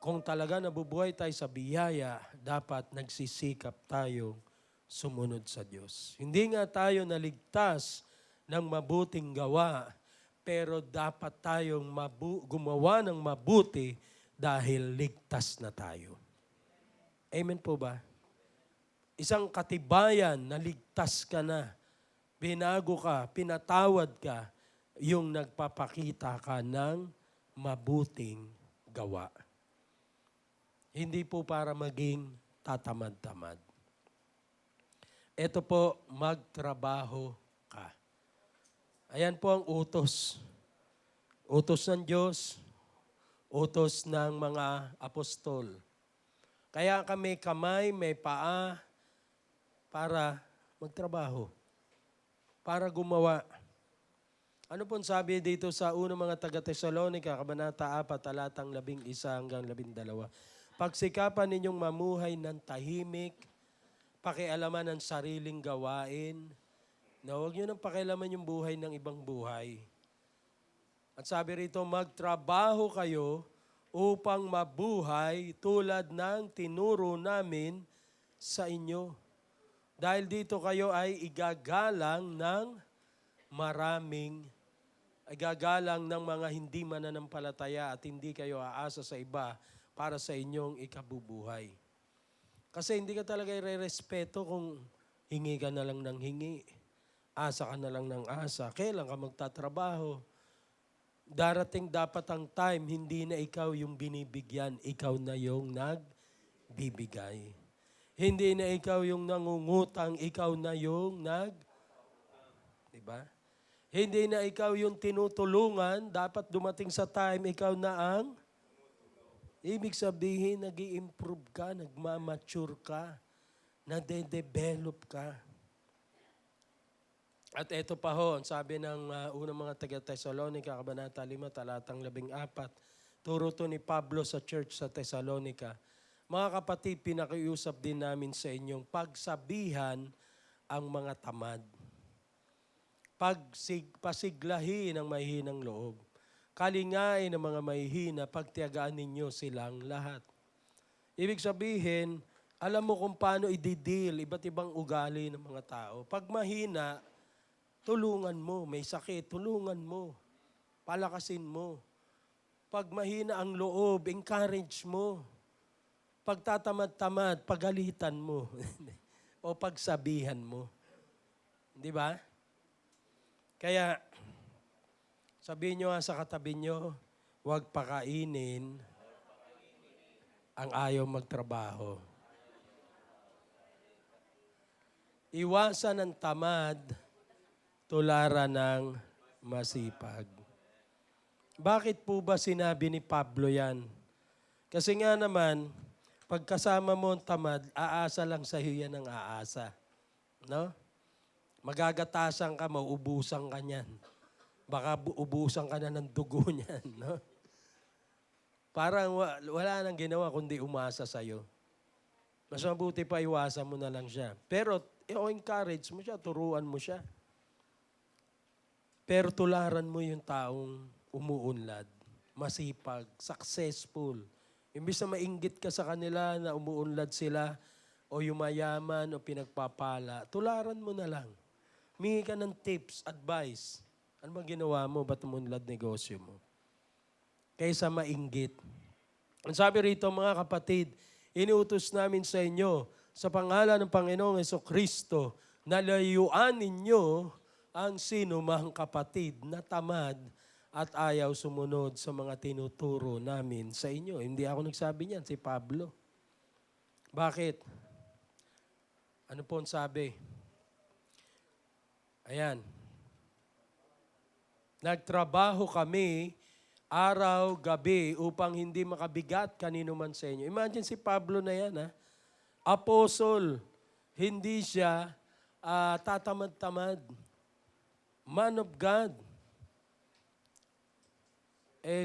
A: Kung talaga nabubuhay tayo sa biyaya, dapat nagsisikap tayo sumunod sa Diyos. Hindi nga tayo naligtas ng mabuting gawa, pero dapat tayong gumawa ng mabuti dahil ligtas na tayo. Amen po ba? Isang katibayan na ligtas ka na, binago ka, pinatawad ka, yung nagpapakita ka ng mabuting gawa. Hindi po para maging tatamad-tamad. Ito po, magtrabaho ka. Ayan po ang utos. Utos ng Diyos, utos ng mga apostol. Kaya kami kamay, may paa, para magtrabaho, para gumawa. Ano pong sabi dito sa unang mga taga-Tesalonica, Kabanata 4, talatang 11 hanggang 12? Pagsikapan ninyong mamuhay ng tahimik, pakialaman ang sariling gawain. Na huwag nyo nang pakialaman yung buhay ng ibang buhay. At sabi rito, magtrabaho kayo upang mabuhay tulad ng tinuro namin sa inyo. Dahil dito kayo ay igagalang ng mga hindi mananampalataya at hindi kayo aasa sa iba para sa inyong ikabubuhay. Kasi hindi ka talaga irerespeto kung hingi ka na lang ng hingi, asa ka na lang ng asa, kailan ka magtatrabaho. Darating dapat ang time, hindi na ikaw yung binibigyan, ikaw na yung nagbibigay. Hindi na ikaw yung nangungutang, ikaw na yung diba? Hindi na ikaw yung tinutulungan, dapat dumating sa time, ikaw na ang, ibig sabihin, nag-i-improve ka, nagmamature ka, nade-develop ka. At ito pa ho, sabi ng unang mga taga-Thessalonica, Kabanata 5, talatang 14, turo to ni Pablo sa church sa Thessalonica. Mga kapatid, pinakiusap din namin sa inyong pagsabihan ang mga tamad. Pasiglahin ang mahihinang loob. Kalingain ang mga mahihina, pagtiyagaan ninyo silang lahat. Ibig sabihin, alam mo kung paano i-deal iba't ibang ugali ng mga tao. Pag mahina, tulungan mo. May sakit, tulungan mo. Palakasin mo. Pag mahina ang loob, encourage mo. Pag tatamad-tamad, pagalitan mo. O pagsabihan mo. Di ba? Kaya, sabihin nyo nga sa katabi nyo, huwag pakainin ang ayaw magtrabaho. Iwasan ang tamad, tularan ng masipag. Bakit po ba sinabi ni Pablo yan? Kasi nga naman, pagkasama mo ang tamad, aasa lang sa iyo yan ang aasa. No? Magagatasan ka, mauubusan ka niyan. Baka ubusan ka na ng dugo niyan. No? Parang wala nang ginawa kundi umasa sa'yo. Mas mabuti pa iwasan mo na lang siya. Pero i-encourage mo siya, turuan mo siya. Pero tularan mo yung taong umuunlad, masipag, successful. Imbis na mainggit ka sa kanila na umuunlad sila o yumayaman o pinagpapala, tularan mo na lang. Mingi ka ng tips, advice. Ano bang ginawa mo? Ba't umunlad negosyo mo? Kaysa mainggit. Ang sabi rito, mga kapatid, iniutos namin sa inyo sa pangalan ng Panginoong Jesucristo na layuan ninyo ang sinumang kapatid na tamad at ayaw sumunod sa mga tinuturo namin sa inyo. Hindi ako nagsabi niyan, si Pablo. Bakit? Ano po ang sabi? Ayan. Nagtrabaho kami araw, gabi upang hindi makabigat kanino man sa inyo. Imagine si Pablo na yan, ha? Apostle, hindi siya tatamad-tamad. Man of God.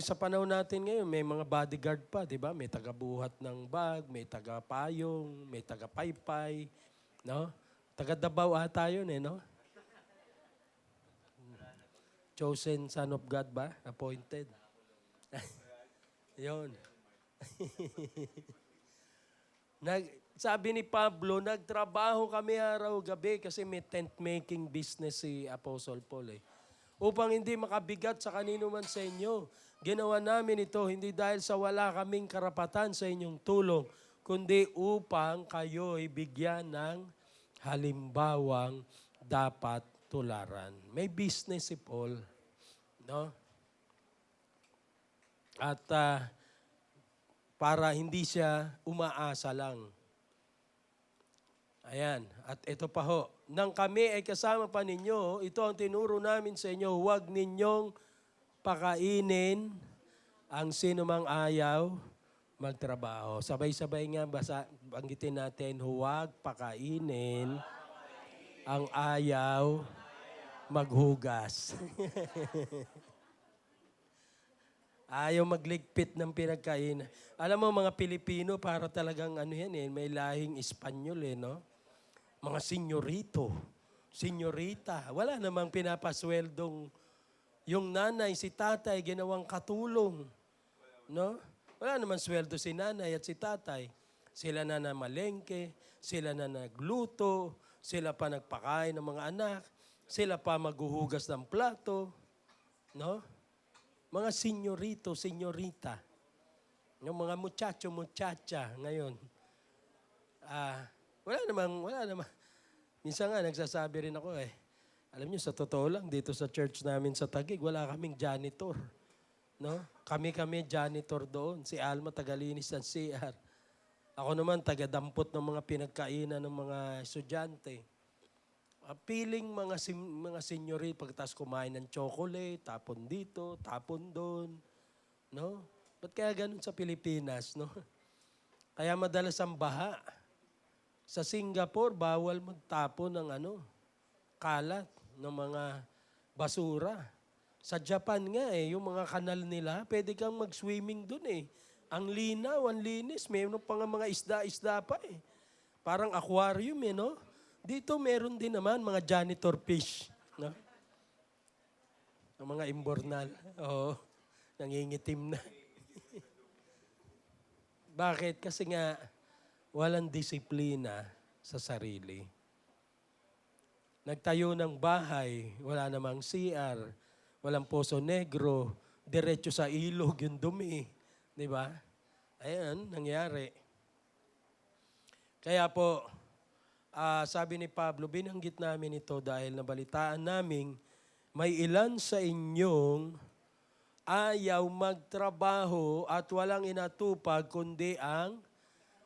A: Sa panahon natin ngayon, may mga bodyguard pa, di ba? May taga-buhat ng bag, may taga-payong, may taga-paypay, no? Taga-Davao ata yun, no? Chosen son of God ba? Appointed. Yun. Sabi ni Pablo, nagtrabaho kami araw-gabi kasi may tent-making business si Apostle Paul. Upang hindi makabigat sa kanino man sa inyo. Ginawa namin ito hindi dahil sa wala kaming karapatan sa inyong tulong, kundi upang kayo'y bigyan ng halimbawang dapat tularan. May business si Paul. No? At para hindi siya umaasa lang. Ayan. At ito pa ho. Nang kami ay kasama pa ninyo, ito ang tinuro namin sa inyo, huwag ninyong pakainin ang sinumang ayaw magtrabaho. Sabay-sabay nga, banggitin natin, huwag pakainin ang ayaw maghugas. Ayaw magligpit ng pinagkain. Alam mo, mga Pilipino, para talagang ano yan may lahing Espanyol, no? mga senyorito, senyorita. Wala namang pinapasweldong yung nanay, si tatay, ginawang katulong. No? Wala naman sweldo si nanay at si tatay. Sila na namalengke, sila na nagluto, sila pa nagpakain ng mga anak, sila pa maghuhugas ng plato. No? Mga senyorito, senyorita. Yung mga muchacho, muchacha ngayon. Wala namang. Minsan nga, nagsasabi rin ako alam niyo, sa totoo lang, dito sa church namin sa Taguig, wala kaming janitor. No? Kami janitor doon. Si Alma, tagalinis ng CR. Ako naman, tagadampot ng mga pinagkainan ng mga estudyante. Piling mga senyorit, pagkatapos kumain ng chocolate, tapon dito, tapon doon. No? Ba't kaya ganun sa Pilipinas? No? Kaya madalas ang baha. Sa Singapore, bawal magtapon ng kalat ng mga basura. Sa Japan nga yung mga kanal nila, pwede kang mag-swimming dun Ang linaw, ang linis, mayroon pa nga mga isda-isda pa Parang aquarium no? Dito meron din naman mga janitor fish. No? Ang mga imbornal. Oo, nangingitim na. Bakit? Kasi nga, walang disiplina sa sarili. Nagtayo ng bahay, wala namang CR, walang poso negro, diretso sa ilog yung dumi. Di ba? Ayan, nangyari. Kaya po, sabi ni Pablo, binanggit namin ito dahil nabalitaan naming may ilan sa inyong ayaw magtrabaho at walang inatupag kundi ang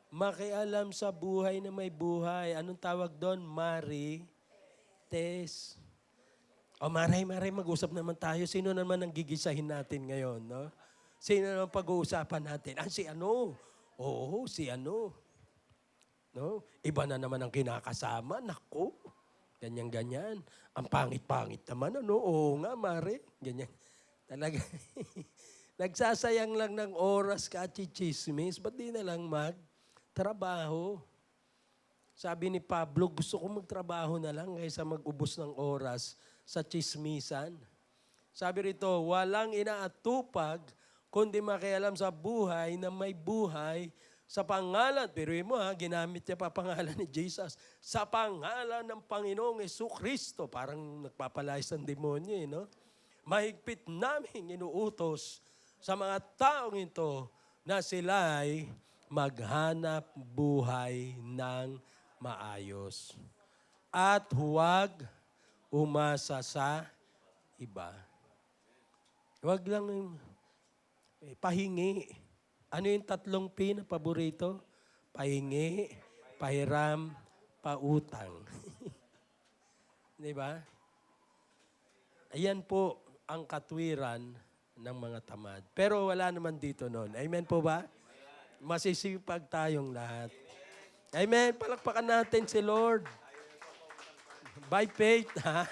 A: makialam sa buhay na may buhay. Anong tawag doon? Marites. Maray, mag-usap naman tayo. Sino naman ang gigisahin natin ngayon, no? Sino naman pag-uusapan natin? Si ano? Oo, si ano. No? Iba na naman ang kinakasama. Naku, ganyan-ganyan. Ang pangit-pangit naman, Oo nga, Mare. Ganyan. Talaga. Nagsasayang lang ng oras ka at chichismis. Ba't di na lang magtrabaho? Sabi ni Pablo, gusto ko magtrabaho na lang kaysa mag-ubos ng oras sa chismisan. Sabi rito, walang inaatupag kundi makialam sa buhay na may buhay sa pangalan, pero ginamit niya pa pangalan ni Jesus, sa pangalan ng Panginoong Jesucristo, parang nagpapalayas ng demonyo, no? Mahigpit namin inuutos sa mga taong ito na sila ay maghanap buhay ng maayos. At huwag umasa sa iba. Huwag lang pahingi. Ano yung 3 P na paborito? Pahingi, pahiram, pautang. Di ba? Ayan po ang katwiran ng mga tamad. Pero wala naman dito noon. Amen po ba? Masisipag tayong lahat. Amen. Palakpakan natin si Lord. By faith, ha?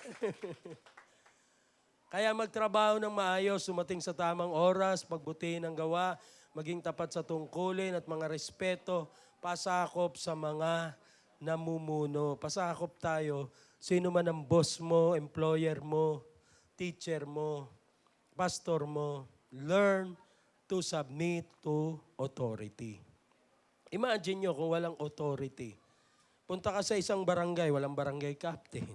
A: Kaya magtrabaho ng maayos, sumating sa tamang oras, pagbutihin ang gawa, maging tapat sa tungkulin at mga respeto, pasakop sa mga namumuno. Pasakop tayo, sino man ang boss mo, employer mo, teacher mo, pastor mo, learn to submit to authority. Imagine nyo kung walang authority. Punta ka sa isang barangay, walang barangay captain,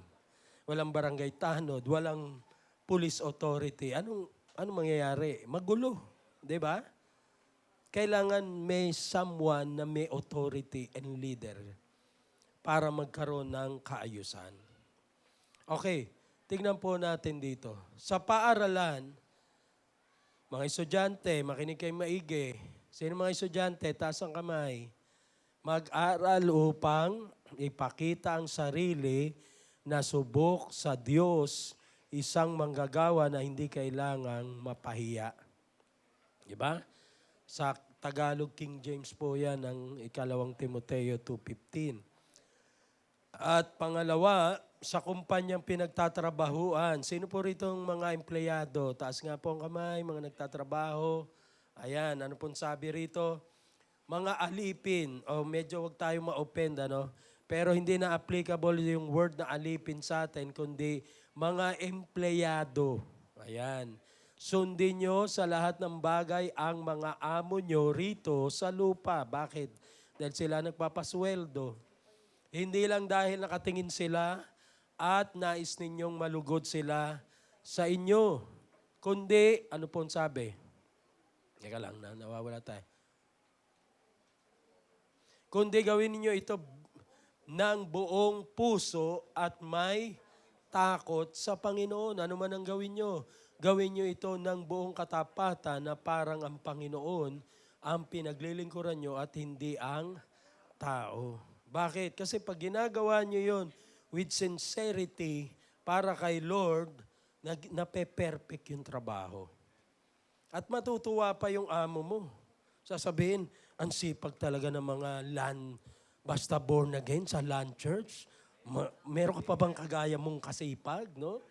A: walang barangay tanod, walang police authority. Anong mangyayari? Magulo, 'di ba? Kailangan may someone na may authority and leader para magkaroon ng kaayusan. Okay, tignan po natin dito. Sa paaralan, mga estudyante, makinig kayo maigi. Sino mga estudyante? Taas ang kamay. Mag-aral upang ipakita ang sarili na subok sa Diyos, isang manggagawa na hindi kailangang mapahiya. Diba? Sa Tagalog King James po yan ang 2 Timoteo 2:15. At pangalawa, sa kumpanyang pinagtatrabahuan. Sino po rito ang mga empleyado? Taas nga po ang kamay, mga nagtatrabaho. Ayan, ano pong sabi rito? Mga alipin, medyo wag tayo ma-offend, Pero hindi na applicable yung word na alipin sa atin, kundi mga empleyado. Ayan. Sundin nyo sa lahat ng bagay ang mga amo nyo rito sa lupa. Bakit? Dahil sila nagpapasweldo. Hindi lang dahil nakatingin sila at nais ninyong malugod sila sa inyo. Kundi, ano pong sabi? Teka lang, nawawala tayo. Kundi gawin ninyo ito ng buong puso at may takot sa Panginoon. Ano man ang gawin nyo? Gawin nyo ito ng buong katapatan na parang ang Panginoon ang pinaglilingkuran nyo at hindi ang tao. Bakit? Kasi pag ginagawa nyo yon with sincerity para kay Lord, nape-perfect yung trabaho. At matutuwa pa yung amo mo. Sasabihin, ang sipag talaga ng mga basta born again sa land church. Meron ka pa bang kagaya mong kasipag, no?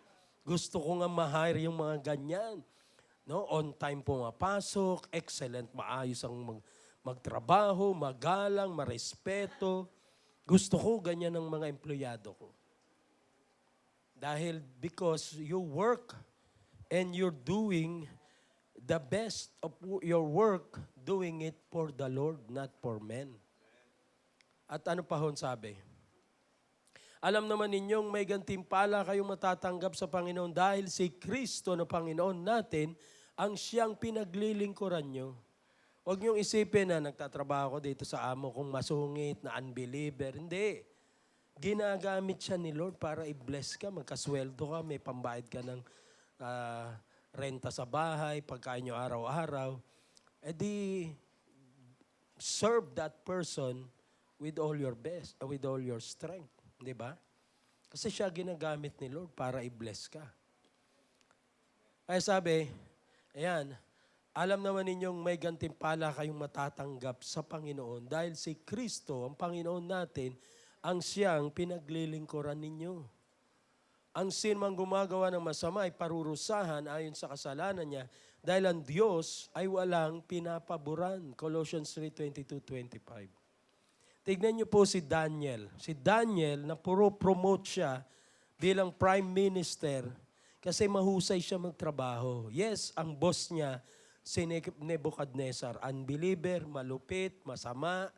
A: Gusto ko nga ma-hire yung mga ganyan. No? On time pumapasok, excellent, maayos ang magtrabaho, magalang, marespeto. Gusto ko ganyan ng mga empleyado ko. Dahil because you work and you're doing the best of your work, doing it for the Lord, not for men. At ano pa hon sabi? Alam naman ninyong may gantimpala kayong matatanggap sa Panginoon dahil si Kristo na Panginoon natin ang siyang pinaglilingkuran nyo. Huwag niyong isipin na nagtatrabaho ko dito sa amo kung masungit na unbeliever. Hindi. Ginagamit siya ni Lord para i-bless ka, magkasweldo ka, may pambayad ka ng renta sa bahay, pagkain nyo araw-araw. E di, serve that person with all your best, with all your strength. Di ba? Kasi siya ginagamit ni Lord para i-bless ka. Kaya sabi, ayan, alam naman ninyong may gantimpala kayong matatanggap sa Panginoon dahil si Kristo, ang Panginoon natin, ang siyang pinaglilingkuran ninyo. Ang sinumang gumagawa ng masama ay parurusahan ayon sa kasalanan niya dahil ang Diyos ay walang pinapaboran. Colossians 3:22-25. Tignan niyo po si Daniel. Si Daniel, na puro promote siya bilang prime minister kasi mahusay siya magtrabaho. Yes, ang boss niya, si Nebuchadnezzar, unbeliever, malupit, masama,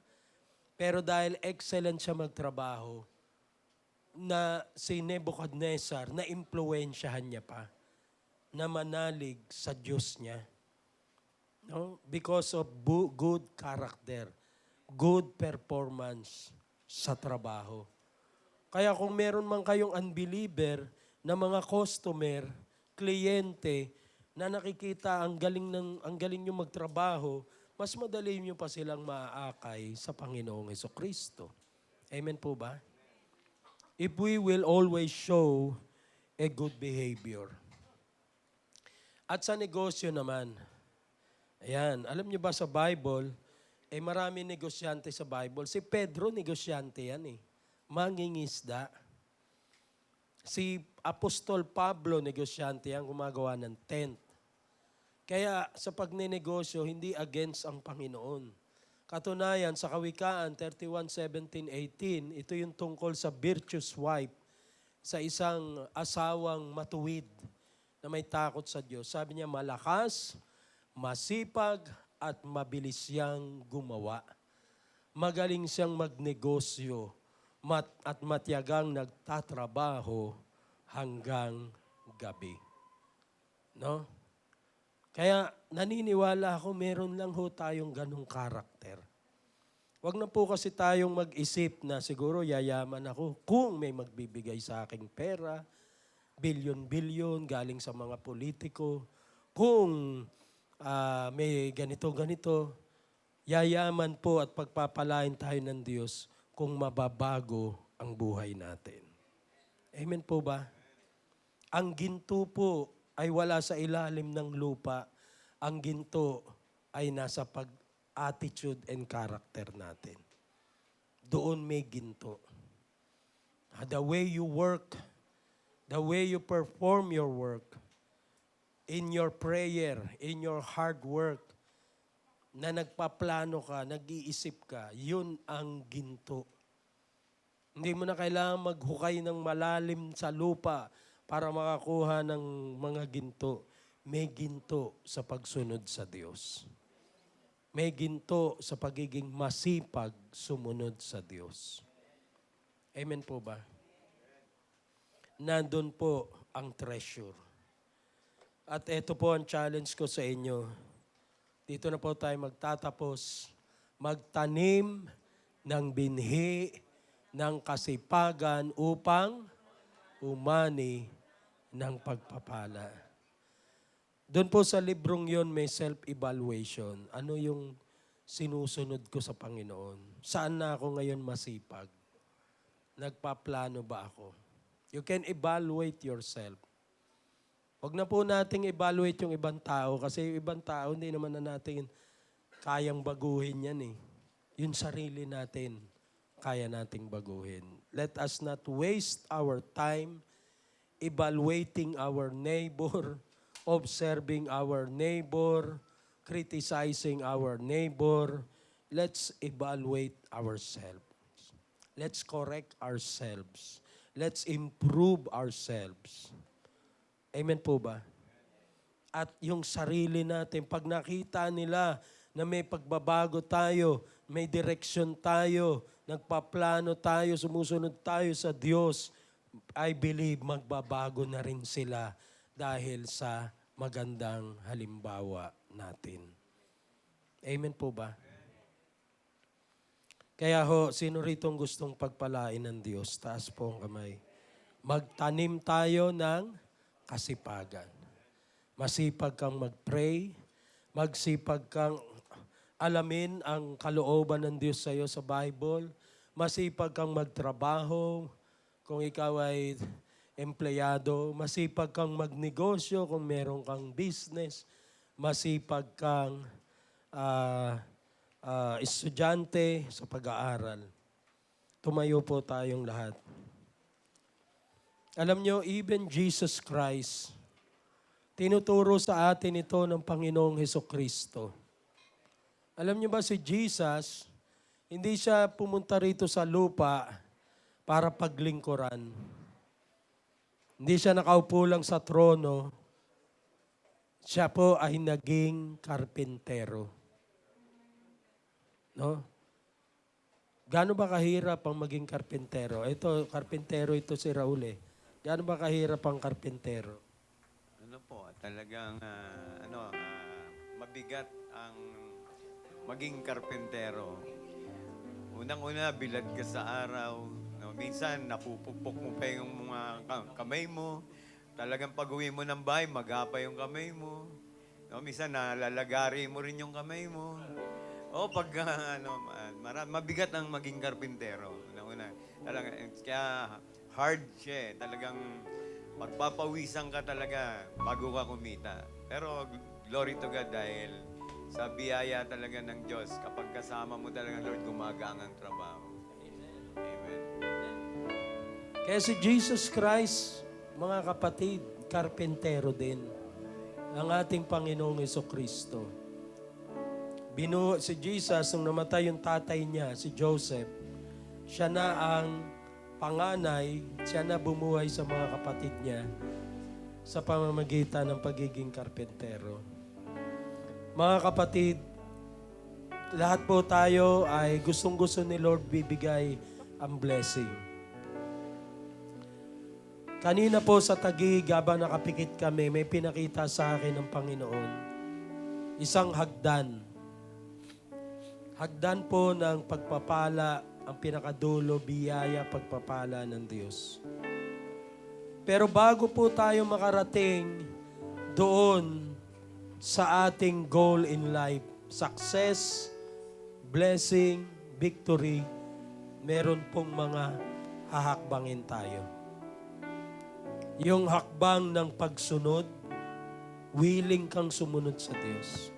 A: pero dahil excellent siya magtrabaho, na si Nebuchadnezzar, na-impluensyahan niya pa, na manalig sa Diyos niya. No? Because of good character, good performance sa trabaho. Kaya kung meron man kayong unbeliever na mga customer, kliyente, na nakikita ang galing nyo magtrabaho, mas madali nyo pa silang maaakay sa Panginoong Hesukristo. Amen po ba? If we will always show a good behavior. At sa negosyo naman, ayan, alam nyo ba sa Bible, marami negosyante sa Bible. Si Pedro, negosyante yan eh. Mangingisda. Si Apostol Pablo, negosyante yan, gumagawa ng tent. Kaya sa pagnenegosyo, hindi against ang Panginoon. Katunayan, sa Kawikaan 31:17-18, ito yung tungkol sa virtuous wife, sa isang asawang matuwid na may takot sa Diyos. Sabi niya, malakas, masipag, at mabilis siyang gumawa. Magaling siyang magnegosyo at matiyagang nagtatrabaho hanggang gabi. No? Kaya naniniwala ako meron lang ho tayong ganong karakter. Huwag na po kasi tayong mag-isip na siguro yayaman ako kung may magbibigay sa aking pera, bilyon-bilyon galing sa mga politiko, kung may ganito-ganito, yayaman po at pagpapalain tayo ng Diyos kung mababago ang buhay natin. Amen po ba? Ang ginto po ay wala sa ilalim ng lupa. Ang ginto ay nasa attitude and character natin. Doon may ginto. The way you work, the way you perform your work, in your prayer, in your hard work, na nagpaplano ka, nag-iisip ka, yun ang ginto. Hindi mo na kailangan maghukay ng malalim sa lupa para makakuha ng mga ginto. May ginto sa pagsunod sa Diyos. May ginto sa pagiging masipag sumunod sa Diyos. Amen po ba? Nandun po ang treasure. At ito po ang challenge ko sa inyo. Dito na po tayo magtatapos. Magtanim ng binhi ng kasipagan upang umani ng pagpapala. Doon po sa librong yon may self-evaluation. Ano yung sinusunod ko sa Panginoon? Saan na ako ngayon masipag? Nagpaplano ba ako? You can evaluate yourself. Huwag na po nating evaluate yung ibang tao kasi yung ibang tao hindi naman na natin kayang baguhin yan eh. Yung sarili natin, kaya nating baguhin. Let us not waste our time evaluating our neighbor, observing our neighbor, criticizing our neighbor. Let's evaluate ourselves. Let's correct ourselves. Let's improve ourselves. Amen po ba? At yung sarili natin, pag nakita nila na may pagbabago tayo, may direksyon tayo, nagpaplano tayo, sumusunod tayo sa Diyos, I believe magbabago na rin sila dahil sa magandang halimbawa natin. Amen po ba? Kaya ho, sino rito ang gustong pagpalain ng Diyos? Taas po ang kamay. Magtanim tayo ng kasipagan. Masipag kang mag-pray, magsipag kang alamin ang kalooban ng Diyos sa iyo sa Bible, masipag kang magtrabaho, kung ikaw ay empleyado, masipag kang magnegosyo kung meron kang business, masipag kang estudyante sa pag-aaral. Tumayo po tayong lahat. Alam nyo, even Jesus Christ, tinuturo sa atin ito ng Panginoong Hesukristo. Alam nyo ba si Jesus, hindi siya pumunta rito sa lupa para paglingkuran. Hindi siya nakaupo lang sa trono. Siya po ay naging karpintero. No? Gaano ba kahirap ang maging karpintero? Ito, karpintero ito si Raul eh. Gaano ba kahirap ang karpintero?
B: Ano po, talagang mabigat ang maging karpentero. Unang-una, bilad ka sa araw. No, minsan, napupukpok mo pa yung mga kamay mo. Talagang pag-uwi mo ng bahay, magapa yung kamay mo. No, minsan, nalalagari mo rin yung kamay mo. O pag, mabigat ang maging karpentero. Unang-una, talagang, kaya hard siya. Talagang magpapawisan ka talaga bago ka kumita. Pero glory to God dahil sa biyaya talaga ng Diyos, kapag kasama mo talaga, Lord, gumagaan ang trabaho. Amen.
A: Kaya si Jesus Christ, mga kapatid, karpentero din. Ang ating Panginoong Hesukristo. Si Jesus, nung namatay yung tatay niya, si Joseph, siya na ang panganay, siya na bumuhay sa mga kapatid niya sa pamamagitan ng pagiging karpentero. Mga kapatid, lahat po tayo ay gustong-gusto ni Lord bibigay ang blessing. Kanina po sa Taguig, habang nakapikit kami, may pinakita sa akin ng Panginoon. Isang hagdan. Hagdan po ng pagpapala, ang pinakadulo, biyaya, pagpapala ng Diyos. Pero bago po tayo makarating doon sa ating goal in life, success, blessing, victory, meron pong mga hahakbangin tayo. Yung hakbang ng pagsunod, willing kang sumunod sa Diyos.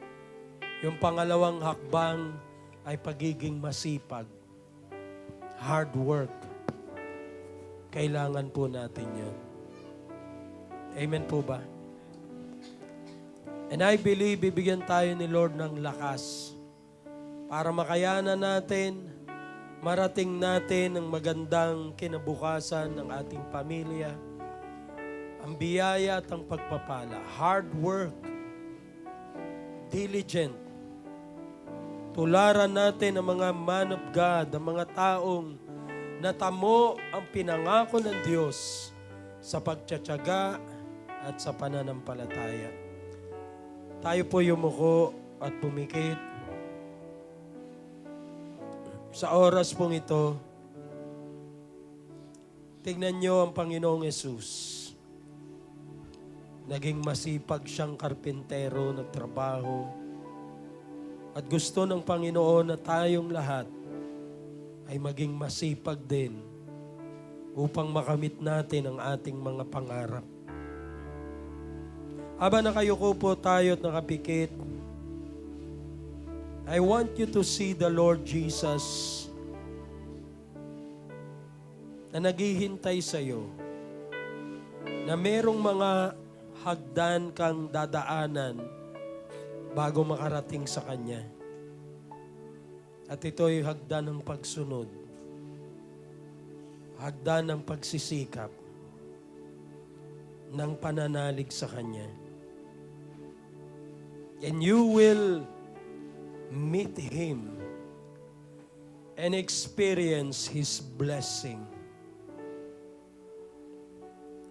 A: Yung pangalawang hakbang ay pagiging masipag. Hard work. Kailangan po natin yun. Amen po ba? And I believe, bibigyan tayo ni Lord ng lakas para makayanan natin marating natin ang magandang kinabukasan ng ating pamilya, ang biyaya at ang pagpapala, hard work, diligent. Tularan natin ang mga man of God, ang mga taong natamo ang pinangako ng Diyos sa pagtsatsaga at sa pananampalataya. Tayo po yumuko at pumikit. Sa oras pong ito, tignan niyo ang Panginoong Yesus. Naging masipag siyang karpintero, nagtrabaho. At gusto ng Panginoon na tayong lahat ay maging masipag din upang makamit natin ang ating mga pangarap. Habang nakayuko po tayo at nakapikit, I want you to see the Lord Jesus na naghihintay sa iyo, na merong mga hagdan kang dadaanan bago makarating sa Kanya. At ito ay hagdan ng pagsunod, hagdan ng pagsisikap, ng pananalig sa Kanya. And you will meet Him and experience His blessing.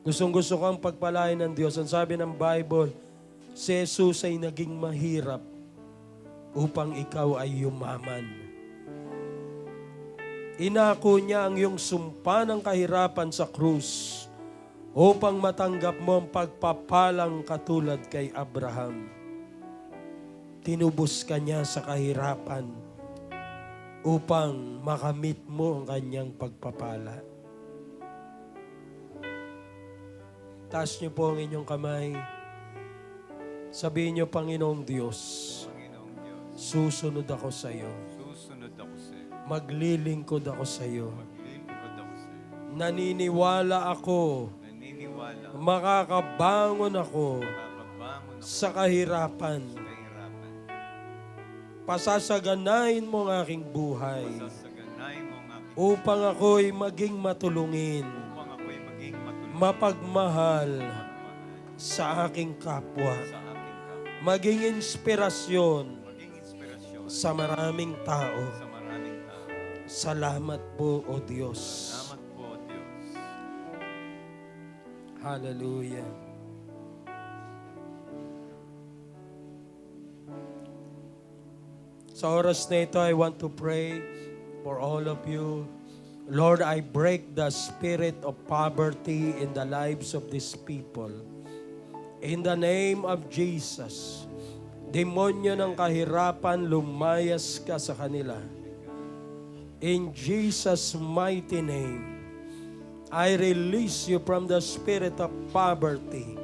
A: Gustong-gusto kang pagpalain ng Diyos. Ang sabi ng Bible, si Jesus ay naging mahirap upang ikaw ay yumaman. Inako niya ang iyong sumpa ng kahirapan sa krus upang matanggap mo ang pagpapalang katulad kay Abraham. Tinubos ka niya sa kahirapan upang makamit mo ang kanyang pagpapala. Taas niyo po ang inyong kamay. Sabihin niyo, Panginoong Diyos,
B: Panginoong Diyos,
A: susunod ako sa iyo.
B: susunod ako sa iyo.
A: Maglilingkod ako sa iyo.
B: Maglilingkod ako sa iyo.
A: Naniniwala ako,
B: Naniniwala ako,
A: makakabangon ako
B: makakabangon ako
A: sa kahirapan.
B: sa kahirapan.
A: Pasasaganahin mo ang aking buhay
B: Sasaganahin mo ang aking
A: upang ako'y maging matulungin,
B: upang ako'y maging matulungin
A: mapagmahal
B: magmahal
A: sa aking kapwa,
B: sa aking kapwa.
A: maging inspirasyon
B: Maging inspirasyon
A: sa maraming tao.
B: sa maraming tao.
A: Salamat po, O Diyos.
B: Salamat po, Diyos.
A: Hallelujah. Sa oras na ito, I want to pray for all of you. Lord, I break the spirit of poverty in the lives of these people. In the name of Jesus, demonyo ng kahirapan, lumayas ka sa kanila. In Jesus' mighty name, I release you from the spirit of poverty,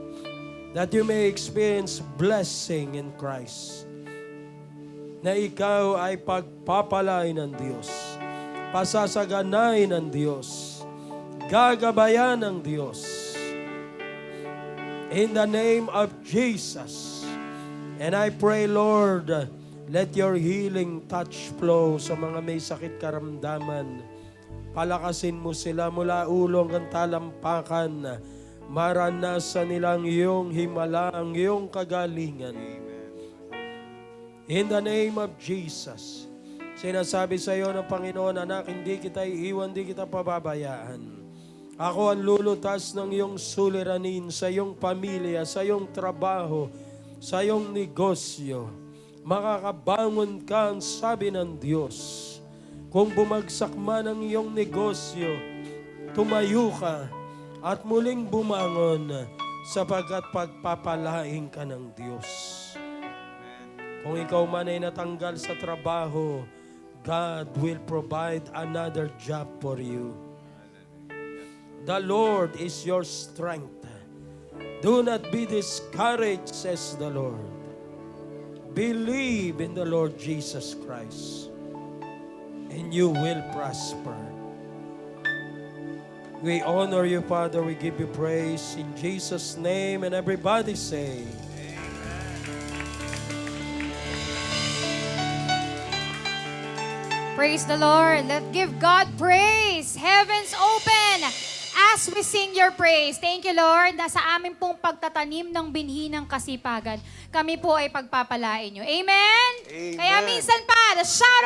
A: that you may experience blessing in Christ. Na ikaw ay pagpapalain ng Diyos, pasasaganain ng Diyos, gagabayan ng Diyos. In the name of Jesus. And I pray, Lord, let your healing touch flow sa mga may sakit karamdaman. Palakasin mo sila mula ulo hanggang talampakan. Maranasan nilang iyong himala, ang iyong kagalingan. In the name of Jesus, sinasabi sa iyo ng Panginoon, anak, hindi kita iiwan, hindi kita pababayaan. Ako ang lulutas ng iyong suliranin sa iyong pamilya, sa iyong trabaho, sa iyong negosyo. Makakabangon ka, ang sabi ng Diyos. Kung bumagsak man ang iyong negosyo, tumayo ka at muling bumangon sapagkat pagpapalain ka ng Diyos. Kung ikaw man ay natanggal sa trabaho, God will provide another job for you. The Lord is your strength. Do not be discouraged, says the Lord. Believe in the Lord Jesus Christ, and you will prosper. We honor you, Father. We give you praise in Jesus' name, and everybody say,
C: Praise the Lord. Let's give God praise. Heavens open as we sing your praise. Thank you, Lord, na sa amin pong pagtatanim ng binhi ng kasipagan, kami po ay pagpapalain nyo. Amen?
B: Amen.
C: Kaya minsan pa, shout